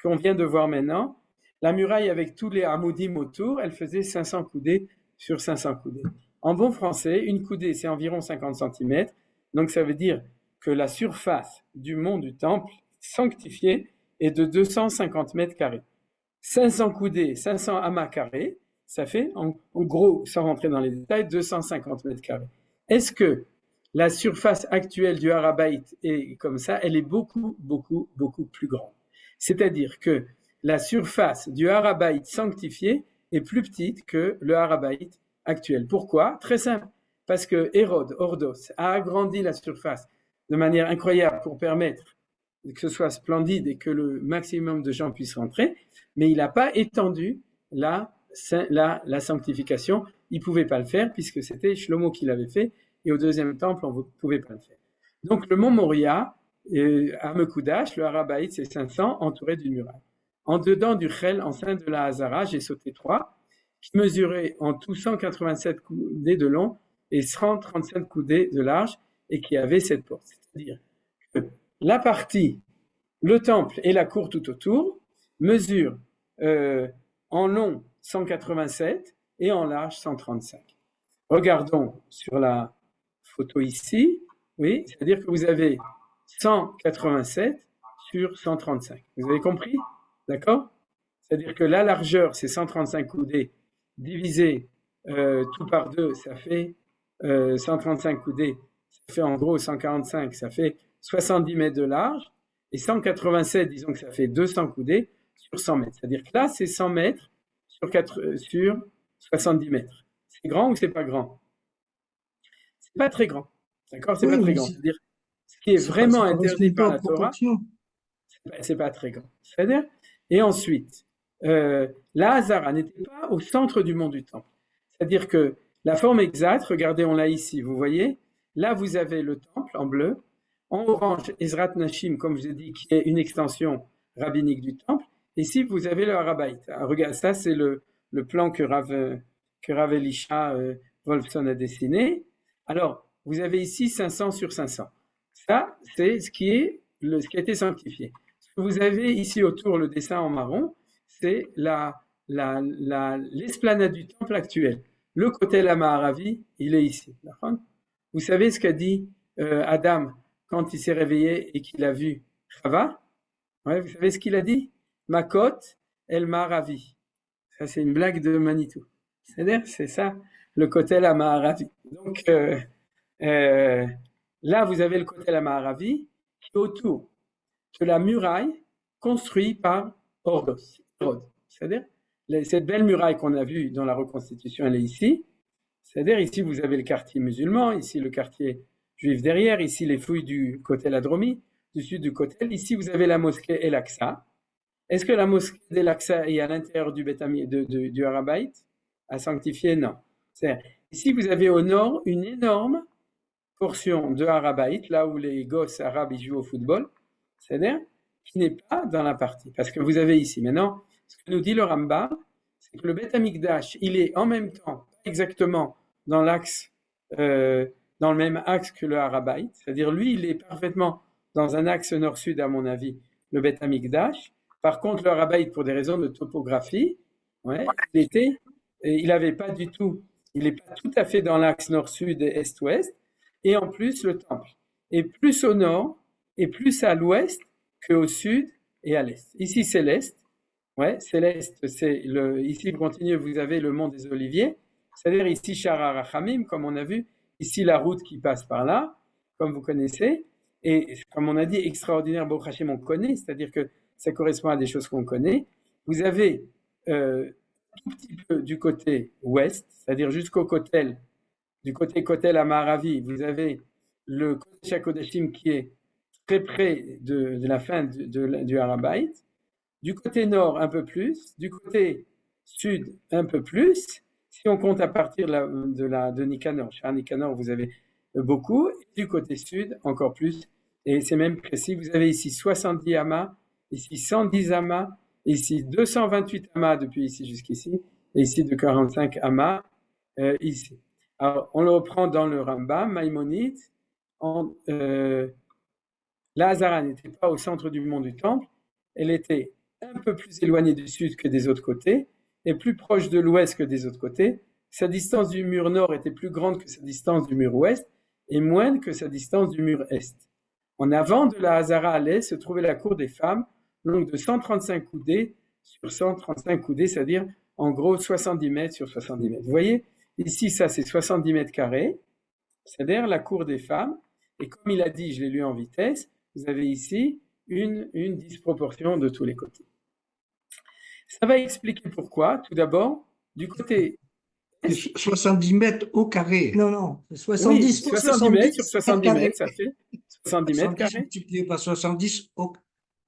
qu'on vient de voir maintenant, la muraille avec tous les hamoudim autour, elle faisait 500 coudées sur 500 coudées. En bon français, une coudée, c'est environ 50 cm. Donc ça veut dire que la surface du mont du temple sanctifié est de 250 mètres carrés. 500 coudées, 500 amas carrés, ça fait, en gros, sans rentrer dans les détails, 250 mètres carrés. Est-ce que la surface actuelle du Har HaBayit est comme ça? Elle est beaucoup, beaucoup, beaucoup plus grande. C'est-à-dire que la surface du Har HaBayit sanctifié est plus petite que le Har HaBayit actuel. Pourquoi? Très simple. Parce que Hérode, Ordos, a agrandi la surface de manière incroyable pour permettre que ce soit splendide et que le maximum de gens puissent rentrer, mais il n'a pas étendu la sanctification. Il ne pouvait pas le faire puisque c'était Shlomo qui l'avait fait, et au deuxième temple, on ne pouvait pas le faire. Donc le mont Moria, à Mekoudash, le Har HaBayit, c'est 500, entouré d'une muraille. En dedans du Chel, en sein de la Hazara, j'ai sauté 3, qui mesuraient en tout 187 coudées de long et 137 coudées de large, et qui avait cette porte. C'est-à-dire que la partie, le temple et la cour tout autour, mesurent en long 187 et en large 135. Regardons sur la photo ici, oui, c'est-à-dire que vous avez 187 sur 135. Vous avez compris? D'accord? C'est-à-dire que la largeur, c'est 135 coudées, divisé tout par 2, ça fait 135 coudées, ça fait en gros 145, ça fait 70 mètres de large, et 187, disons que ça fait 200 coudées sur 100 mètres. C'est-à-dire que là, c'est 100 mètres sur 70 mètres. C'est grand ou c'est pas grand? C'est pas très grand. D'accord? C'est pas très grand. C'est-à-dire, ce qui est vraiment interdit par la Torah, c'est pas très grand. C'est-à-dire, et ensuite, la Hazara n'était pas au centre du mont du temple. C'est-à-dire que la forme exacte, regardez, on l'a ici, vous voyez, là vous avez le temple en bleu, en orange, Ezrat Nashim, comme je vous ai dit, qui est une extension rabbinique du temple, et ici vous avez le Har HaBayit. Regarde, ça c'est le plan que Rav Elisha Wolfson a dessiné. Alors, vous avez ici 500 sur 500. Ça, c'est ce qui a été sanctifié. Ce que vous avez ici autour, le dessin en marron, c'est l'esplanade du temple actuel. Le côté Ma'aravi, il est ici. Vous savez ce qu'a dit Adam quand il s'est réveillé et qu'il a vu Chava? Ouais, vous savez ce qu'il a dit? Makot el Ma'aravi. Ça, c'est une blague de Manitou. C'est-à-dire, c'est ça, le côté Ma'aravi. Donc, là, vous avez le côté Ma'aravi qui est autour de la muraille construite par Hérode. C'est-à-dire, cette belle muraille qu'on a vue dans la reconstitution, elle est ici. C'est-à-dire, ici, vous avez le quartier musulman, ici, le quartier juif derrière, ici, les fouilles du côté Ladromi, du sud du côté. Ici, vous avez la mosquée El-Aqsa. Est-ce que la mosquée d'El-Aqsa est à l'intérieur du Har HaBayit à sanctifier? Non. Ici, vous avez au nord une énorme portion de Har HaBayit, là où les gosses arabes ils jouent au football, c'est-à-dire qui n'est pas dans la partie. Parce que vous avez ici, maintenant, Ce que nous dit le Rambam, c'est que le Beth Amikdash, il est en même temps, exactement dans l'axe, dans le même axe que le Harabait, c'est-à-dire lui, il est parfaitement dans un axe nord-sud, à mon avis, le Beth Amikdash. Par contre, le Harabait, pour des raisons de topographie, ouais, il n'avait pas du tout, il n'est pas tout à fait dans l'axe nord-sud et est-ouest, et en plus, le temple est plus au nord et plus à l'ouest qu'au sud et à l'est. Ici, c'est l'est. Ouais, c'est l'est. Ici, vous continuez, vous avez le mont des Oliviers, c'est-à-dire ici, Shara Rachamim, comme on a vu, ici, la route qui passe par là, comme vous connaissez, et comme on a dit, extraordinaire, Baruch Hashem, on connaît, c'est-à-dire que ça correspond à des choses qu'on connaît. Vous avez tout petit peu du côté ouest, c'est-à-dire jusqu'au Kotel, du côté Kotel à Maharavi, vous avez le Kodesh HaKodashim qui est très près de la fin du Harabait. Du côté nord, un peu plus. Du côté sud, un peu plus. Si on compte à partir de Nicanor, chez Nicanor, vous avez beaucoup. Et du côté sud, encore plus. Et c'est même précis. Vous avez ici 70 amas, ici 110 amas, ici 228 amas depuis ici jusqu'ici, et ici de 45 amas ici. Alors, on le reprend dans le Rambam, Maïmonide. La Hazara n'était pas au centre du mont du Temple, elle était un peu plus éloignée du sud que des autres côtés, et plus proche de l'ouest que des autres côtés. Sa distance du mur nord était plus grande que sa distance du mur ouest, et moindre que sa distance du mur est. En avant de la Hazara à l'est se trouvait la cour des femmes, longue de 135 coudées sur 135 coudées, c'est-à-dire en gros 70 mètres sur 70 mètres. Vous voyez, ici ça c'est 70 mètres carrés, c'est-à-dire la cour des femmes, et comme il a dit, je l'ai lu en vitesse, vous avez ici une disproportion de tous les côtés. Ça va expliquer pourquoi. Tout d'abord, du côté... 70 mètres au carré. Non, non, 70 oui, pour 70 mètres sur 70 70 mètres, ça fait 70 mètres 70 carrés. multiplié par 70 au...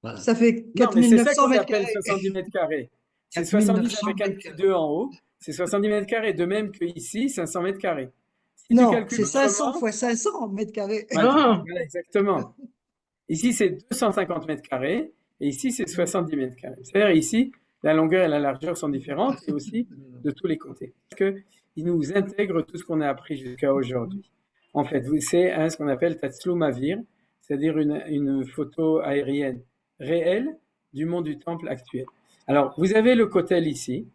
Voilà. Ça fait Non, mais c'est ça 4900 qu'on mètres appelle carrés. 70 mètres carrés. C'est 70 avec un petit 2 en haut. C'est 70 mètres carrés, de même que ici, 500 mètres carrés. Si tu Non, calcules c'est 500 autrement- fois 500 mètres carrés. Voilà, exactement. Ici, c'est 250 mètres carrés, et ici, c'est 70 mètres carrés. C'est-à-dire ici, la longueur et la largeur sont différentes, et aussi de tous les côtés. Parce qu'il nous intègre tout ce qu'on a appris jusqu'à aujourd'hui. En fait, c'est ce qu'on appelle Tatzlum Avir, c'est-à-dire une photo aérienne réelle du mont du Temple actuel. Alors, vous avez le Kotel ici.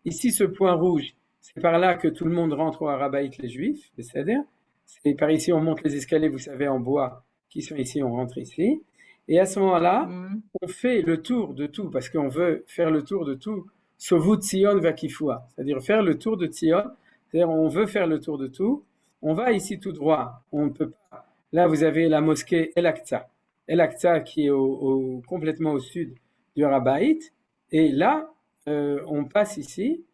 Ici, ce point rouge, c'est par là que tout le monde rentre au Harabait, les Juifs, c'est-à-dire, c'est par ici, on monte les escaliers, vous savez, en bois, qui sont ici, on rentre ici. Et à ce moment-là, on fait le tour de tout, parce qu'on veut faire le tour de tout, Sovu Tzion Vakifua, c'est-à-dire faire le tour de Tzion, c'est-à-dire on veut faire le tour de tout. On va ici tout droit, on ne peut pas. Là, vous avez la mosquée El-Aqsa qui est complètement au sud du Harabait, et là, on passe ici,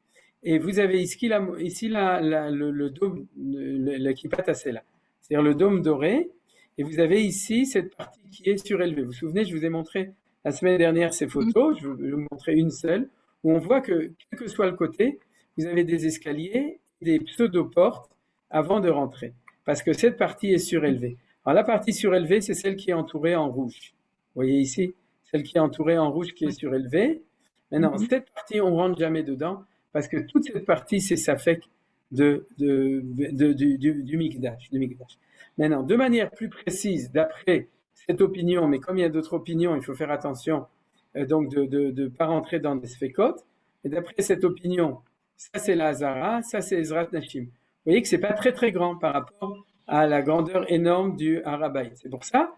et vous avez ici le dôme, le Kippat Hasela, c'est-à-dire le dôme doré, et vous avez ici cette partie qui est surélevée. Vous vous souvenez, je vous ai montré la semaine dernière ces photos, je vais vous montrer une seule, où on voit que, quel que soit le côté, vous avez des escaliers, des pseudo-portes avant de rentrer, parce que cette partie est surélevée. Alors la partie surélevée, c'est celle qui est entourée en rouge. Vous voyez ici, celle qui est entourée en rouge qui est surélevée. Maintenant, cette partie, on ne rentre jamais dedans, parce que toute cette partie, c'est Safek du Mikdash. Maintenant, de manière plus précise, d'après cette opinion, mais comme il y a d'autres opinions, il faut faire attention donc de ne pas rentrer dans des sfekot. Et d'après cette opinion, ça c'est la Hazara, ça c'est Ezrat Nashim. Vous voyez que c'est pas très très grand par rapport à la grandeur énorme du Harabait. C'est pour ça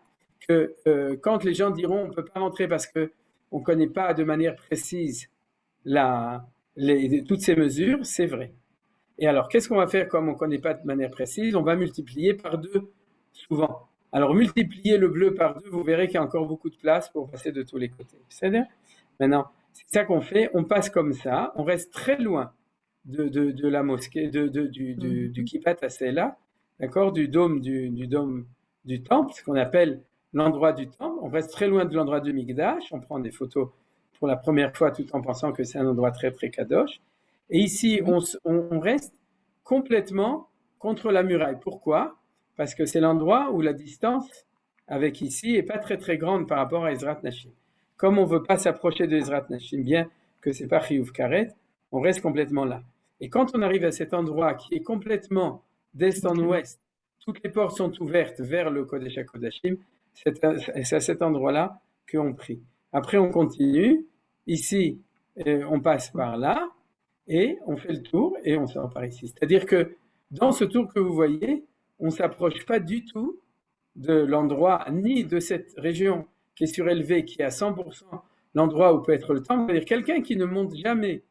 que quand les gens diront on ne peut pas rentrer parce que on ne connaît pas de manière précise toutes ces mesures, c'est vrai. Et alors, qu'est-ce qu'on va faire comme on ne connaît pas de manière précise? On va multiplier par 2 souvent. Alors, multiplier le bleu par 2, vous verrez qu'il y a encore beaucoup de place pour passer de tous les côtés. C'est-à-dire, maintenant, c'est ça qu'on fait, on passe comme ça, on reste très loin de la mosquée, du Kippat Hasela, d'accord, du dôme du temple, ce qu'on appelle l'endroit du temple. On reste très loin de l'endroit du Mikdash, on prend des photos pour la première fois tout en pensant que c'est un endroit très très kadosh. Et ici, on reste complètement contre la muraille. Pourquoi? Parce que c'est l'endroit où la distance avec ici n'est pas très très grande par rapport à Ezrat Nashim. Comme on ne veut pas s'approcher de Ezrat Nashim, bien que c'est pas chiyuv karet, on reste complètement là. Et quand on arrive à cet endroit qui est complètement d'est en ouest, toutes les portes sont ouvertes vers le Kodesh HaKodashim, c'est à cet endroit-là qu'on prie. Après, on continue. Ici, on passe par là et on fait le tour et on sort par ici. C'est-à-dire que dans ce tour que vous voyez, on ne s'approche pas du tout de l'endroit ni de cette région qui est surélevée, qui est à 100% l'endroit où peut être le temple. C'est-à-dire quelqu'un qui ne monte jamais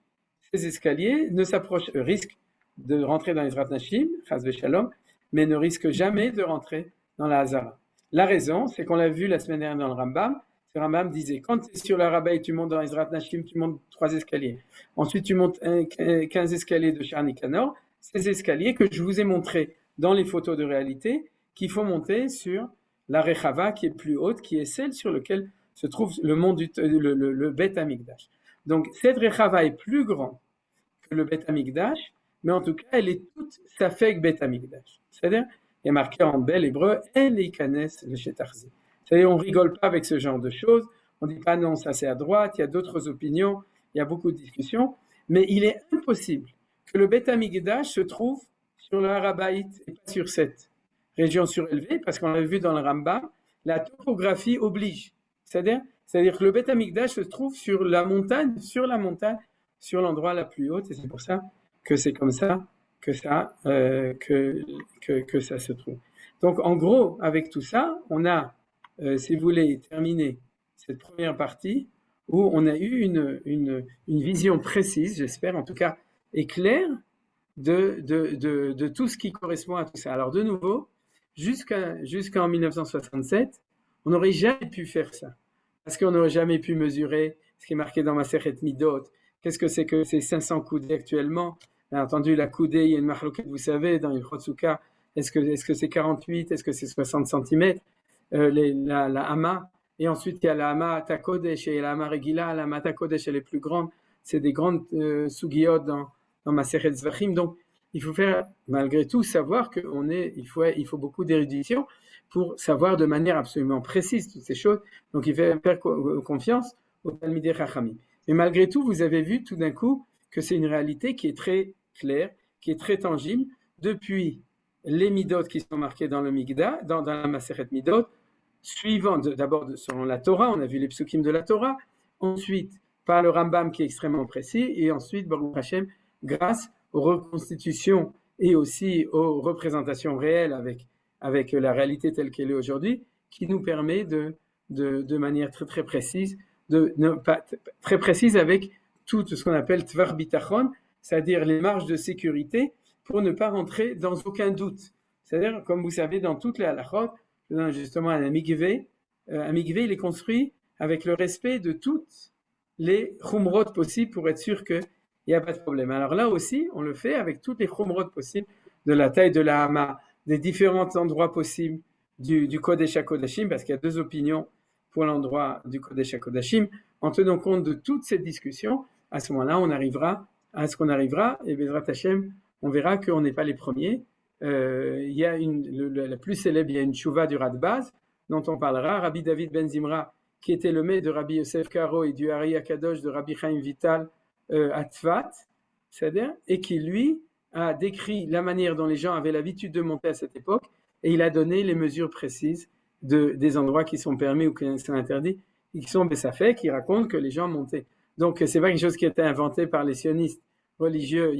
ces escaliers ne s'approche, risque de rentrer dans les Ezrat Nashim, Chas v'Shalom, mais ne risque jamais de rentrer dans la Hazara. La raison, c'est qu'on l'a vu la semaine dernière dans le Rambam. Le Rambam disait, quand tu es sur la Rabaï, tu montes dans les Ezrat Nashim, tu montes 3 escaliers. Ensuite, tu montes 15 escaliers de Shar Nikanor. Ces escaliers que je vous ai montrés dans les photos de réalité, qu'il faut monter sur la Rechava qui est plus haute, qui est celle sur laquelle se trouve le Beth Amikdash. Donc, cette Rechava est plus grande que le Beth Amikdash, mais en tout cas, elle est toute Safek Beth Amikdash. C'est-à-dire, il y a marqué en bel hébreu, El Ikanes le Shetarzi. C'est-à-dire, on rigole pas avec ce genre de choses. On dit pas non, ça c'est à droite, il y a d'autres opinions, il y a beaucoup de discussions, mais il est impossible que le Beth Amikdash se trouve sur le Harabaït et pas sur cette région surélevée, parce qu'on l'avait vu dans le Rambam, la topographie oblige. C'est-à-dire que le Beth Amikdash se trouve sur la montagne, sur l'endroit la plus haute, et c'est pour ça que c'est comme ça que ça se trouve. Donc en gros, avec tout ça, on a, si vous voulez, terminé cette première partie où on a eu une vision précise, j'espère en tout cas, et claire de tout ce qui correspond à tout ça. Alors de nouveau, jusqu'en 1967, on n'aurait jamais pu faire ça. Parce qu'on n'aurait jamais pu mesurer ce qui est marqué dans Masechet Midot. Qu'est-ce que c'est que ces 500 coudées actuellement? Bien entendu, la coudée, il y a une marloquette, vous savez, dans une Chotsuka. Est-ce que c'est 48? Est-ce que c'est 60 cm? La Hama. Et ensuite, il y a la Hama Takodesh et la Hama Regila. La Hama Takodesh, elle est plus grande. C'est des grandes Sugiyot dans Masechet Zvachim. Donc, il faut faire, malgré tout, savoir il faut beaucoup d'érudition pour savoir de manière absolument précise toutes ces choses. Donc, il faut faire confiance aux Talmidei Chachamim. Mais malgré tout, vous avez vu tout d'un coup que c'est une réalité qui est très claire, qui est très tangible, depuis les Midot qui sont marqués dans le Migda, dans la Masechet Midot, suivant d'abord selon la Torah, on a vu les psukim de la Torah, ensuite par le Rambam qui est extrêmement précis, et ensuite, Baruch Hashem, grâce aux reconstitutions et aussi aux représentations réelles avec la réalité telle qu'elle est aujourd'hui, qui nous permet de manière très très précise, très précise avec tout ce qu'on appelle Tvar Bitachon, c'est-à-dire les marges de sécurité pour ne pas rentrer dans aucun doute. C'est-à-dire, comme vous savez, dans toutes les halachot, justement un mikvé, il est construit avec le respect de toutes les chumrot possibles pour être sûr qu'il n'y a pas de problème. Alors là aussi, on le fait avec toutes les chumrot possibles, de la taille de la hama, des différents endroits possibles du Kodesh HaKodashim, parce qu'il y a 2 opinions pour l'endroit du Kodesh HaKodashim. En tenant compte de toutes ces discussions, à ce moment-là, on arrivera à ce qu'on arrivera, et Bezrat Hashem, on verra qu'on n'est pas les premiers. Il y a la plus célèbre, il y a une chouva du Radbaz, dont on parlera, Rabbi David Ben Zimra, qui était le maître de Rabbi Yosef Karo et du Hari Akadosh de Rabbi Chaim Vital à Tzfat, c'est-à-dire, et qui lui a décrit la manière dont les gens avaient l'habitude de monter à cette époque, et il a donné les mesures précises des endroits qui sont permis ou qui sont interdits, et qui sont Bessafek, qui racontent que les gens montaient. Donc c'est pas quelque chose qui a été inventé par les sionistes religieux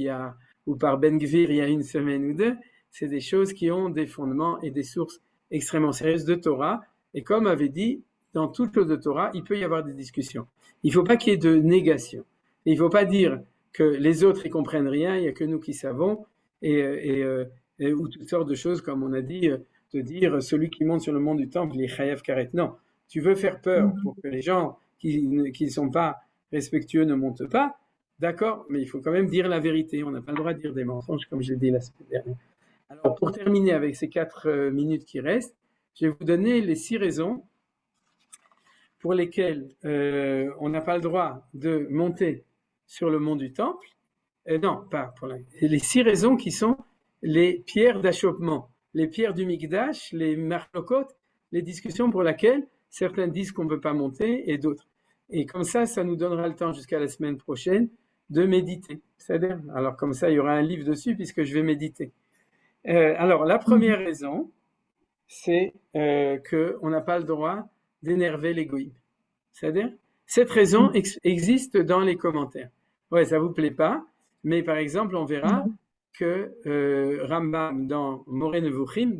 ou par Ben Gvir il y a 1 semaine ou 2, c'est des choses qui ont des fondements et des sources extrêmement sérieuses de Torah, et comme avait dit, dans toute chose de Torah, il peut y avoir des discussions. Il ne faut pas qu'il y ait de négation. Et il ne faut pas dire que les autres ne comprennent rien, il n'y a que nous qui savons, ou toutes sortes de choses, comme on a dit, de dire celui qui monte sur le mont du temple, il est chayav karet. Non, tu veux faire peur pour que les gens qui ne sont pas respectueux ne montent pas, d'accord, mais il faut quand même dire la vérité. On n'a pas le droit de dire des mensonges, comme je l'ai dit la semaine dernière. Alors, pour terminer avec ces 4 minutes qui restent, je vais vous donner les 6 raisons pour lesquelles on n'a pas le droit de monter sur le mont du temple. Non, pas pour les 6 raisons qui sont les pierres d'achoppement, les pierres du Mikdash, les marlokot, les discussions pour lesquelles certains disent qu'on ne peut pas monter et d'autres. Et comme ça nous donnera le temps jusqu'à la semaine prochaine de méditer. C'est-à-dire, alors comme ça, il y aura un livre dessus puisque je vais méditer. Alors, la première raison, c'est qu'on n'a pas le droit d'énerver l'égoïsme. C'est-à-dire, cette raison existe dans les commentaires. Ouais, ça vous plaît pas, mais par exemple, on verra que Rambam dans Moreh Nevuchim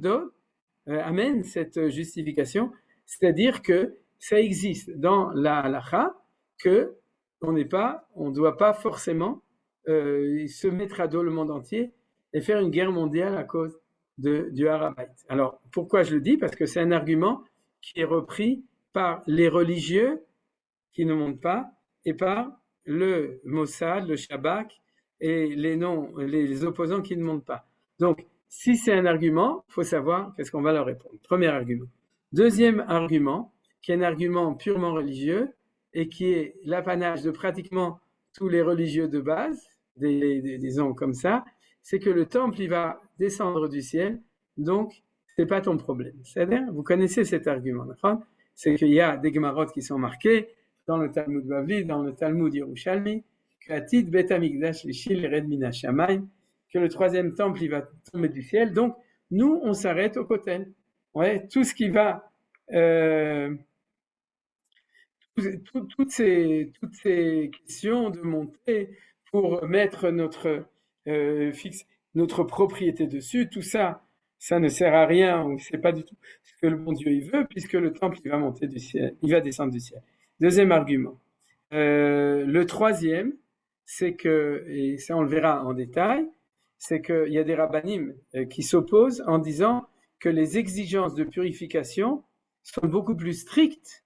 amène cette justification, c'est-à-dire que ça existe dans la halakha que on ne doit pas forcément se mettre à dos le monde entier et faire une guerre mondiale à cause du Har HaBayit. Alors, pourquoi je le dis? Parce que c'est un argument qui est repris par les religieux qui ne montent pas et par le Mossad, le Shabak et les opposants qui ne montent pas. Donc, si c'est un argument, il faut savoir qu'est-ce qu'on va leur répondre. Premier argument. Deuxième argument, qui est un argument purement religieux et qui est l'apanage de pratiquement tous les religieux de base, disons comme ça, c'est que le temple, il va descendre du ciel, donc c'est pas ton problème. C'est-à-dire, vous connaissez cet argument, d'accord? C'est qu'il y a des Gemarot qui sont marqués dans le Talmud Bavli, dans le Talmud Yerushalmi, que le troisième temple, il va tomber du ciel. Donc, nous, on s'arrête au Kotel. Ouais, tout ce qui va, toutes ces questions de monter pour mettre notre propriété dessus, tout ça, ça ne sert à rien, ou c'est pas du tout ce que le bon Dieu il veut, puisque le temple, il va monter du ciel, il va descendre du ciel. Deuxième argument. Le troisième, c'est que, et ça on le verra en détail, c'est qu'il y a des rabbanim qui s'opposent en disant que les exigences de purification sont beaucoup plus strictes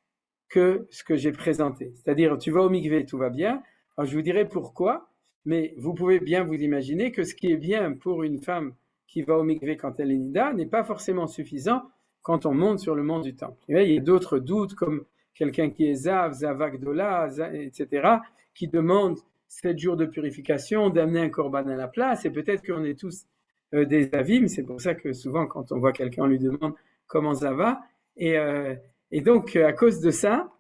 que ce que j'ai présenté. C'est-à-dire, tu vas au mikvé, tout va bien. Alors, je vous dirai pourquoi, mais vous pouvez bien vous imaginer que ce qui est bien pour une femme qui va au mikvé quand elle est nida n'est pas forcément suffisant quand on monte sur le mont du temple. Et là, il y a d'autres doutes, comme quelqu'un qui est Zav, Zavakdola, etc., qui demande 7 jours de purification, d'amener un korban à la place, et peut-être qu'on est tous des avim, c'est pour ça que souvent quand on voit quelqu'un, on lui demande comment ça va, et donc à cause de ça,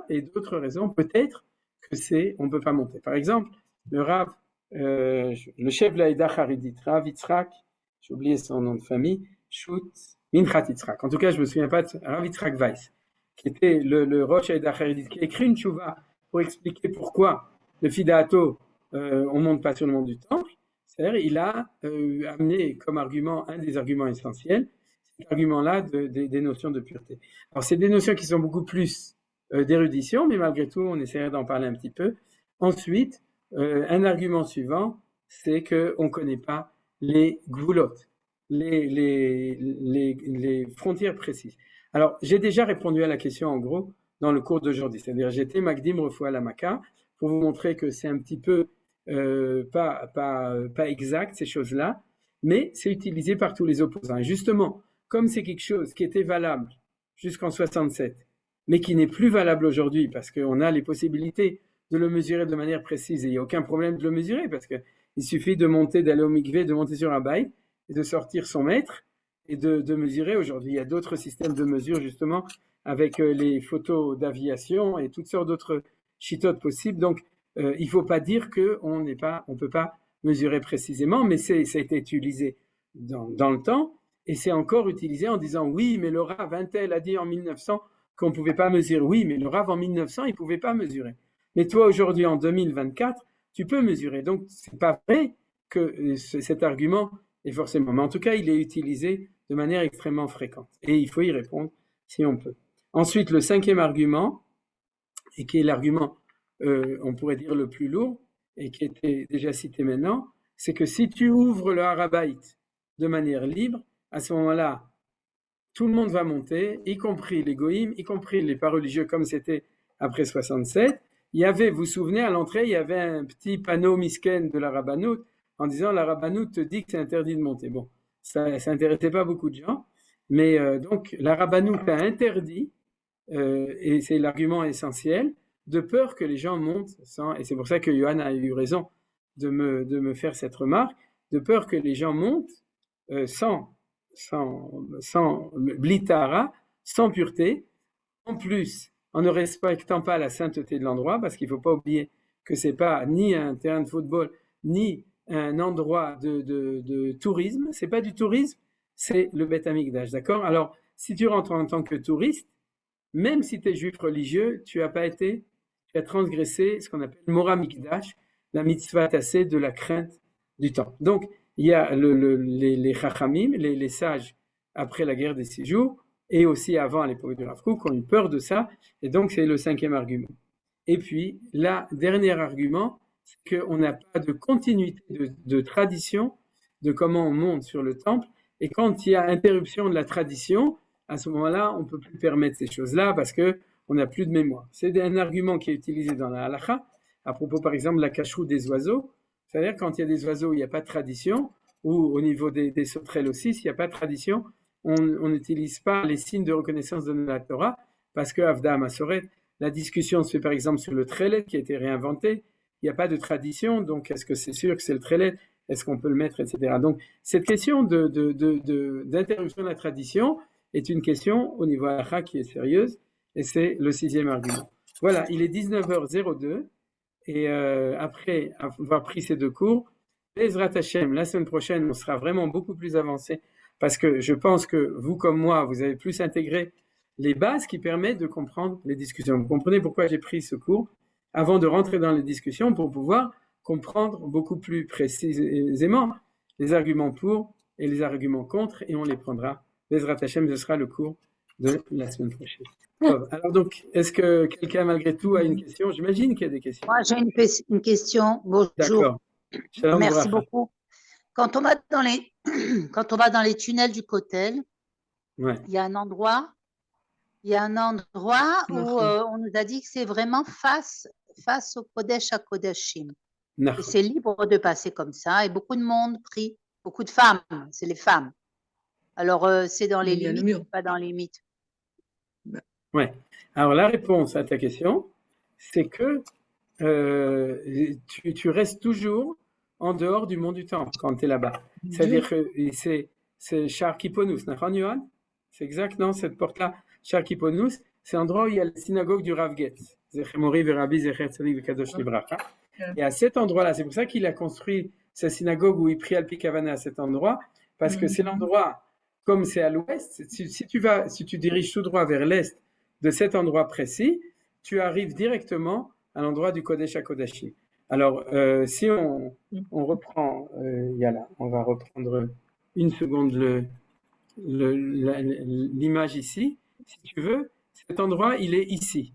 et d'autres raisons, peut-être que on peut pas monter. Par exemple, le Rav, le chef de la Eda Haridit, Rav Yitzhak, j'ai oublié son nom de famille, Shut Minchat Yitzhak, en tout cas je me souviens pas de Rav Yitzhak Weiss, qui était le Rosh Eda Haridit, qui a écrit une tchouva pour expliquer pourquoi le Fidato, on monte pas sur le mont du temple. C'est-à-dire, il a amené comme argument, un des arguments essentiels, cet argument-là des notions de pureté. Alors, c'est des notions qui sont beaucoup plus d'érudition, mais malgré tout, on essaierait d'en parler un petit peu. Ensuite, un argument suivant, c'est qu'on ne connaît pas les gvulot, les frontières précises. Alors, j'ai déjà répondu à la question, en gros, dans le cours d'aujourd'hui. C'est-à-dire, j'étais Magdim Refoua Lamaka pour vous montrer que c'est un petit peu pas exact, ces choses-là, mais c'est utilisé par tous les opposants. Et justement, comme c'est quelque chose qui était valable jusqu'en 67, mais qui n'est plus valable aujourd'hui parce qu'on a les possibilités de le mesurer de manière précise et il n'y a aucun problème de le mesurer parce qu'il suffit de monter, d'aller au mikvé, de monter sur un bail et de sortir son mètre et de mesurer. Aujourd'hui, il y a d'autres systèmes de mesure justement avec les photos d'aviation et toutes sortes d'autres chitotes possibles. Donc, il ne faut pas dire qu'on ne peut pas mesurer précisément, mais ça a été utilisé dans le temps et c'est encore utilisé en disant oui, mais le Rav Intel a dit en 1900 qu'on ne pouvait pas mesurer. Oui, mais le Rav en 1900, il ne pouvait pas mesurer. Mais toi, aujourd'hui, en 2024, tu peux mesurer. Donc, ce n'est pas vrai que cet argument est forcément. Mais en tout cas, il est utilisé de manière extrêmement fréquente. Et il faut y répondre si on peut. Ensuite, le cinquième argument, et qui est l'argument, on pourrait dire le plus lourd, et qui était déjà cité maintenant, c'est que si tu ouvres le Har HaBayit de manière libre, à ce moment-là, tout le monde va monter, y compris les goïms, y compris les pas religieux comme c'était après 67. Il y avait, vous vous souvenez, à l'entrée, il y avait un petit panneau misken de la Rabbanout en disant la Rabbanout te dit que c'est interdit de monter. Bon, ça n'intéressait pas beaucoup de gens, mais donc la Rabbanout a interdit, et c'est l'argument essentiel, de peur que les gens montent sans, et c'est pour ça que Yohann a eu raison de me faire cette remarque, de peur que les gens montent sans blitara, sans pureté, en plus en ne respectant pas la sainteté de l'endroit, parce qu'il ne faut pas oublier que ce n'est pas ni un terrain de football, ni un endroit de tourisme. Ce n'est pas du tourisme, c'est le Beth Amikdash, d'accord? Alors, si tu rentres en tant que touriste, même si tu es juif religieux, tu as transgressé ce qu'on appelle Mora Mikdash, la mitzvah tassée de la crainte du temps. Donc, il y a les Chachamim, les sages, après la guerre des 6 jours, et aussi avant, à l'époque de Rav Kook, qui ont eu peur de ça, et donc c'est le 5e argument. Et puis, le dernier argument, c'est qu'on n'a pas de continuité de tradition de comment on monte sur le temple, et quand il y a interruption de la tradition, à ce moment-là, on ne peut plus permettre ces choses-là parce qu'on n'a plus de mémoire. C'est un argument qui est utilisé dans la halakha, à propos par exemple de la cacheroute des oiseaux, c'est-à-dire quand il y a des oiseaux où il n'y a pas de tradition, ou au niveau des sauterelles aussi, s'il n'y a pas de tradition, on n'utilise pas les signes de reconnaissance de la Torah, parce que Avda Masoret, la discussion se fait par exemple sur le trelet qui a été réinventé, il n'y a pas de tradition, donc est-ce que c'est sûr que c'est le trelet, est-ce qu'on peut le mettre, etc. Donc cette question d'interruption de la tradition est une question au niveau halakha qui est sérieuse, et c'est le 6e argument. Voilà, il est 19h02, et après avoir pris ces 2 cours, Bezrat Hashem, la semaine prochaine, on sera vraiment beaucoup plus avancé, parce que je pense que vous comme moi, vous avez plus intégré les bases qui permettent de comprendre les discussions. Vous comprenez pourquoi j'ai pris ce cours, avant de rentrer dans les discussions, pour pouvoir comprendre beaucoup plus précisément les arguments pour et les arguments contre, et on les prendra. Bezrat Hashem, ce sera le cours de la semaine prochaine. Alors donc, est-ce que quelqu'un malgré tout a une question? J'imagine qu'il y a des questions. Moi, j'ai une question. Bonjour. D'accord. Shalom Merci bracha. beaucoup. Quand on va dans les tunnels du Kotel, Ouais. il y a un endroit où on nous a dit que c'est vraiment face au Kodesh à Kodashim. Et c'est libre de passer comme ça. Et beaucoup de monde prie, beaucoup de femmes, c'est les femmes. Alors, c'est dans les limites ou pas dans les limites? Ouais. Alors, la réponse à ta question, c'est que tu restes toujours en dehors du mont du Temple quand tu es là-bas. C'est-à-dire que c'est Shar Kiponus, c'est exact, non, cette porte-là, Shar Kiponus, c'est l'endroit où il y a la synagogue du Rav Getz, Zecher Mori Verabi Zecher Tzadik Vekadosh Libracha. Et à cet endroit-là, c'est pour ça qu'il a construit sa synagogue où il prie Alpi Kavana à cet endroit, parce que c'est l'endroit, comme c'est à l'ouest, si tu diriges tout droit vers l'est de cet endroit précis, tu arrives directement à l'endroit du Kodesh HaKodashim. Alors, si on reprend, Yala, on va reprendre une seconde l'image ici. Si tu veux, cet endroit, il est ici.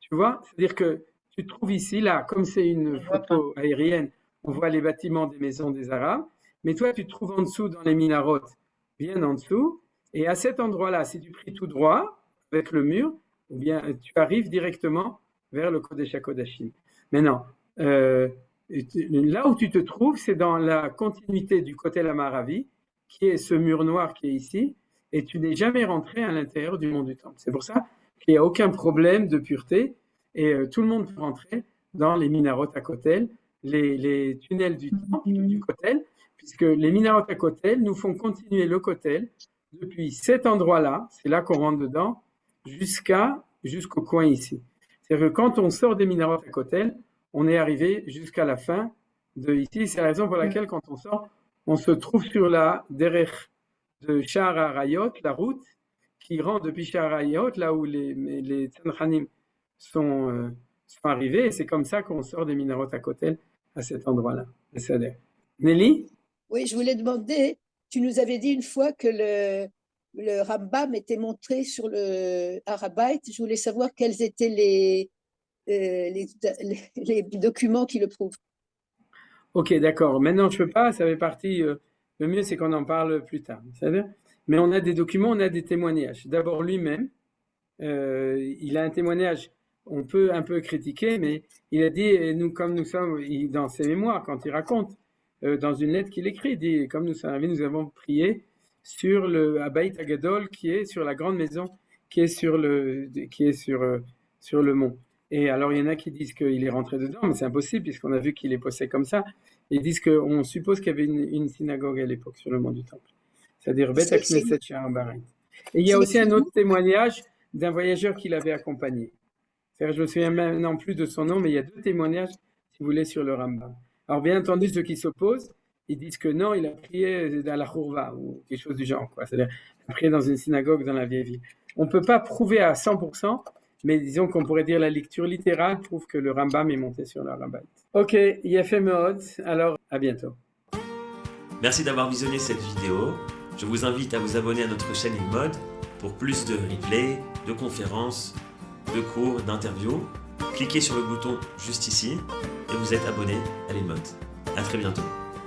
Tu vois? C'est-à-dire que tu te trouves ici, là, comme c'est une photo aérienne, on voit les bâtiments des maisons des Arabes, mais toi, tu te trouves en dessous dans les minarotes, bien en dessous, et à cet endroit-là, si tu pries tout droit, avec le mur, ou bien tu arrives directement vers le Kodesh HaKodashim. Maintenant, là où tu te trouves, c'est dans la continuité du Kotel HaMaaravi, qui est ce mur noir qui est ici, et tu n'es jamais rentré à l'intérieur du mont du Temple. C'est pour ça qu'il n'y a aucun problème de pureté, et tout le monde peut rentrer dans les minarotes à Kotel, les tunnels du Temple, du Kotel, puisque les minarotes à Kotel nous font continuer le Kotel depuis cet endroit-là, c'est là qu'on rentre dedans, jusqu'au coin ici. C'est-à-dire que quand on sort des minarotes à Kotel, on est arrivé jusqu'à la fin de ici. C'est la raison pour laquelle, quand on sort, on se trouve sur la derech de Sha'ar HaArayot, la route qui rentre depuis Sha'ar HaArayot, là où les Tzanchanim sont arrivés. Et c'est comme ça qu'on sort des minarotes à Kotel à cet endroit-là. Nelly? Oui, je voulais demander, tu nous avais dit une fois que le Rambam était montré sur le Harabait. Je voulais savoir quels étaient les documents qui le prouvent. Ok, d'accord. Maintenant, je ne peux pas, ça fait partie. Le mieux, c'est qu'on en parle plus tard. Mais on a des documents, on a des témoignages. D'abord, lui-même, il a un témoignage, on peut un peu critiquer, mais il a dit, nous, comme nous sommes, dans ses mémoires, quand il raconte, dans une lettre qu'il écrit, il dit, comme nous sommes arrivés, nous avons prié sur le Habayit Agadol, qui est sur la grande maison, qui est sur le mont. Et alors, il y en a qui disent qu'il est rentré dedans, mais c'est impossible, puisqu'on a vu qu'il est posé comme ça. Ils disent qu'on suppose qu'il y avait une synagogue à l'époque sur le mont du Temple. C'est-à-dire Bet HaKnesset Sha'ar HaBarit. Et il y a aussi un autre témoignage d'un voyageur qui l'avait accompagné. C'est-à-dire, je me souviens maintenant plus de son nom, mais il y a 2 témoignages, si vous voulez, sur le Rambam. Alors, bien entendu, ceux qui s'opposent, ils disent que non, il a prié dans la Khourva ou quelque chose du genre, quoi. C'est-à-dire, il a prié dans une synagogue dans la vieille ville. On ne peut pas prouver à 100%, mais disons qu'on pourrait dire la lecture littérale prouve que le Rambam est monté sur le Rabbait. Ok, Yafé Meod, alors à bientôt. Merci d'avoir visionné cette vidéo. Je vous invite à vous abonner à notre chaîne InMode pour plus de replays, de conférences, de cours, d'interviews. Cliquez sur le bouton juste ici et vous êtes abonné à l'InMode. À très bientôt.